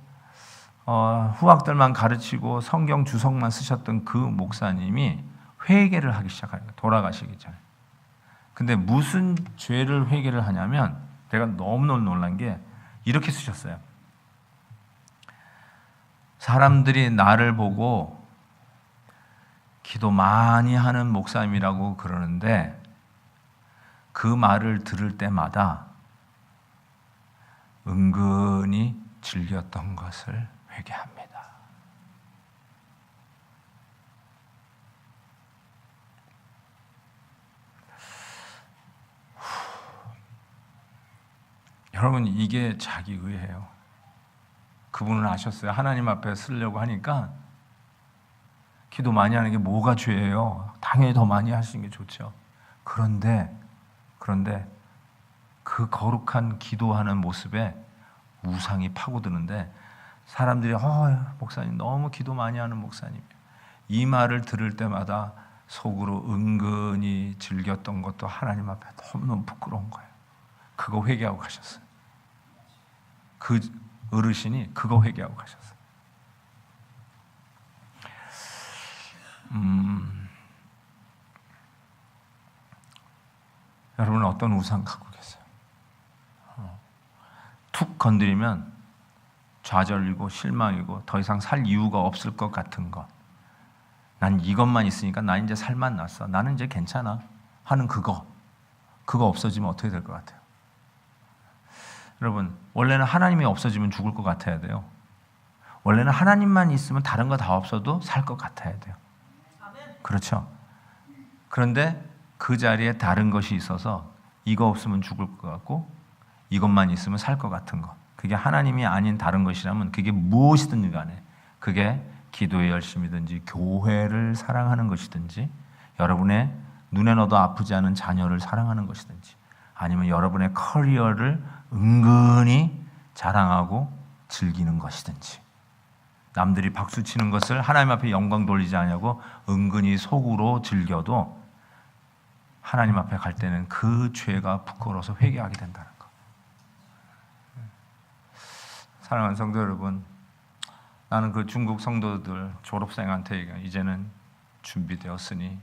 후학들만 가르치고 성경 주석만 쓰셨던 그 목사님이 회개를 하기 시작하는 거예요. 돌아가시기 전에. 근데 무슨 죄를 회개를 하냐면 내가 너무너무 놀란 게 이렇게 쓰셨어요. 사람들이 나를 보고 기도 많이 하는 목사님이라고 그러는데 그 말을 들을 때마다 은근히 즐겼던 것을 회개합니다. 여러분, 이게 자기 의예요. 그분은 아셨어요. 하나님 앞에 쓰려고 하니까 기도 많이 하는 게 뭐가 죄예요? 당연히 더 많이 하시는 게 좋죠. 그런데 그 거룩한 기도하는 모습에 우상이 파고드는데 사람들이 목사님 너무 기도 많이 하는 목사님, 이 말을 들을 때마다 속으로 은근히 즐겼던 것도 하나님 앞에 너무너무 부끄러운 거예요. 그거 회개하고 가셨어요. 그 어르신이 그거 회개하고 가셨어요. 여러분은 어떤 우상 갖고 계세요? 툭 건드리면 좌절이고 실망이고 더 이상 살 이유가 없을 것 같은 것. 난 이것만 있으니까 난 이제 살만 났어. 나는 이제 괜찮아 하는 그거 없어지면 어떻게 될 것 같아요? 여러분, 원래는 하나님이 없어지면 죽을 것 같아야 돼요. 원래는 하나님만 있으면 다른 거 다 없어도 살 것 같아야 돼요. 그렇죠? 그런데 그 자리에 다른 것이 있어서 이거 없으면 죽을 것 같고 이것만 있으면 살 것 같은 것, 그게 하나님이 아닌 다른 것이라면 그게 무엇이든 간에, 그게 기도의 열심이든지 교회를 사랑하는 것이든지 여러분의 눈에 넣어도 아프지 않은 자녀를 사랑하는 것이든지 아니면 여러분의 커리어를 은근히 자랑하고 즐기는 것이든지, 남들이 박수치는 것을 하나님 앞에 영광 돌리지 않냐고 은근히 속으로 즐겨도 하나님 앞에 갈 때는 그 죄가 부끄러워서 회개하게 된다는 것. 사랑하는 성도 여러분, 나는 그 중국 성도들 졸업생한테 이제는 준비되었으니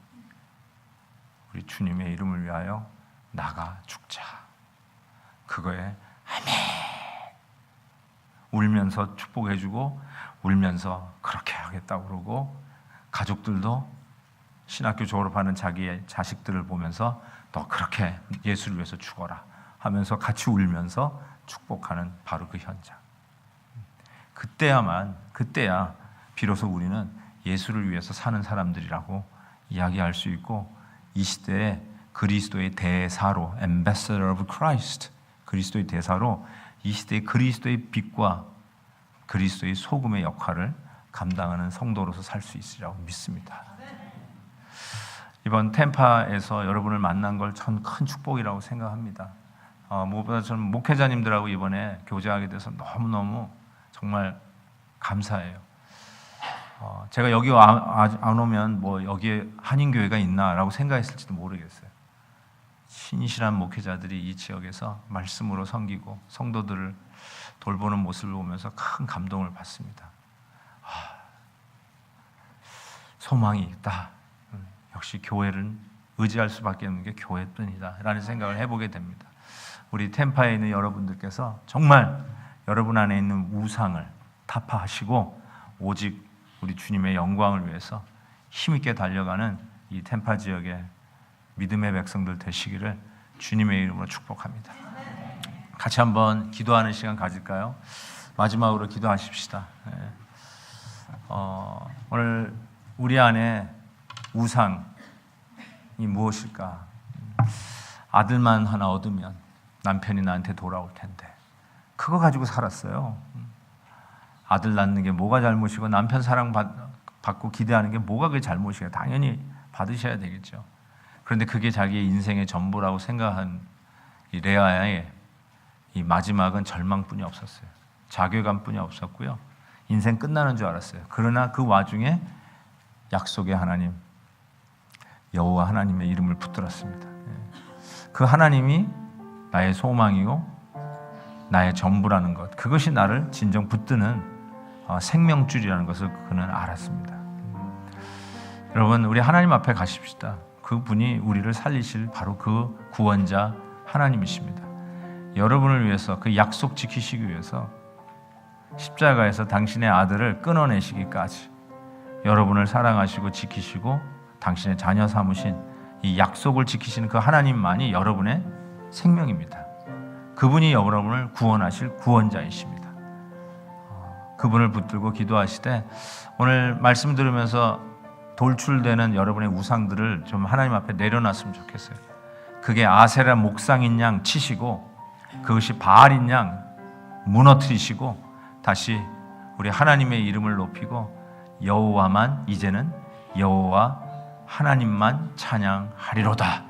우리 주님의 이름을 위하여 나가 죽자, 그거에 아멘 울면서 축복해주고 울면서 그렇게 하겠다고 그러고, 가족들도 신학교 졸업하는 자기의 자식들을 보면서 너 그렇게 예수를 위해서 죽어라 하면서 같이 울면서 축복하는 바로 그 현장. 그때야 비로소 우리는 예수를 위해서 사는 사람들이라고 이야기할 수 있고, 이 시대에 그리스도의 대사로, Ambassador of Christ, 그리스도의 대사로 이 시대의 그리스도의 빛과 그리스도의 소금의 역할을 감당하는 성도로서 살 수 있으리라고 믿습니다. 이번 템파에서 여러분을 만난 걸 전 큰 축복이라고 생각합니다. 무엇보다 저는 목회자님들하고 이번에 교제하게 돼서 너무너무 정말 감사해요. 제가 여기 안 오면 뭐 여기에 한인교회가 있나라고 생각했을지도 모르겠어요. 신실한 목회자들이 이 지역에서 말씀으로 섬기고 성도들을 돌보는 모습을 보면서 큰 감동을 받습니다. 소망이 있다. 역시 교회를 의지할 수밖에 없는 게 교회뿐이다 라는 생각을 해보게 됩니다. 우리 템파에 있는 여러분들께서 정말 여러분 안에 있는 우상을 타파하시고 오직 우리 주님의 영광을 위해서 힘있게 달려가는 이 템파 지역의 믿음의 백성들 되시기를 주님의 이름으로 축복합니다. 같이 한번 기도하는 시간 가질까요? 마지막으로 기도하십시다. 오늘 우리 안에 우상이 무엇일까? 아들만 하나 얻으면 남편이 나한테 돌아올 텐데 그거 가지고 살았어요. 아들 낳는 게 뭐가 잘못이고 남편 사랑 받고 기대하는 게 뭐가 그게 잘못이에요? 당연히 받으셔야 되겠죠. 그런데 그게 자기의 인생의 전부라고 생각한 이 레아의 이 마지막은 절망뿐이 없었어요. 자괴감뿐이 없었고요. 인생 끝나는 줄 알았어요. 그러나 그 와중에 약속의 하나님, 여호와 하나님의 이름을 붙들었습니다. 그 하나님이 나의 소망이고 나의 전부라는 것, 그것이 나를 진정 붙드는 생명줄이라는 것을 그는 알았습니다. 여러분, 우리 하나님 앞에 가십시다. 그분이 우리를 살리실 바로 그 구원자 하나님이십니다. 여러분을 위해서 그 약속 지키시기 위해서 십자가에서 당신의 아들을 끊어내시기까지 여러분을 사랑하시고 지키시고 당신의 자녀 삼으신 이 약속을 지키시는 그 하나님만이 여러분의 생명입니다. 그분이 여러분을 구원하실 구원자이십니다. 그분을 붙들고 기도하시되 오늘 말씀 들으면서 돌출되는 여러분의 우상들을 좀 하나님 앞에 내려놨으면 좋겠어요. 그게 아세라 목상인 양 치시고 그것이 바알인 양 무너뜨리시고 다시 우리 하나님의 이름을 높이고 여호와만 이제는 여호와 하나님만 찬양하리로다.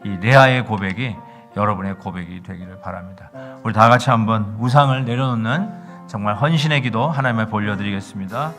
이 레아의 고백이 여러분의 고백이 되기를 바랍니다. 우리 다 같이 한번 우상을 내려놓는 정말 헌신의 기도 하나님께 올려드리겠습니다.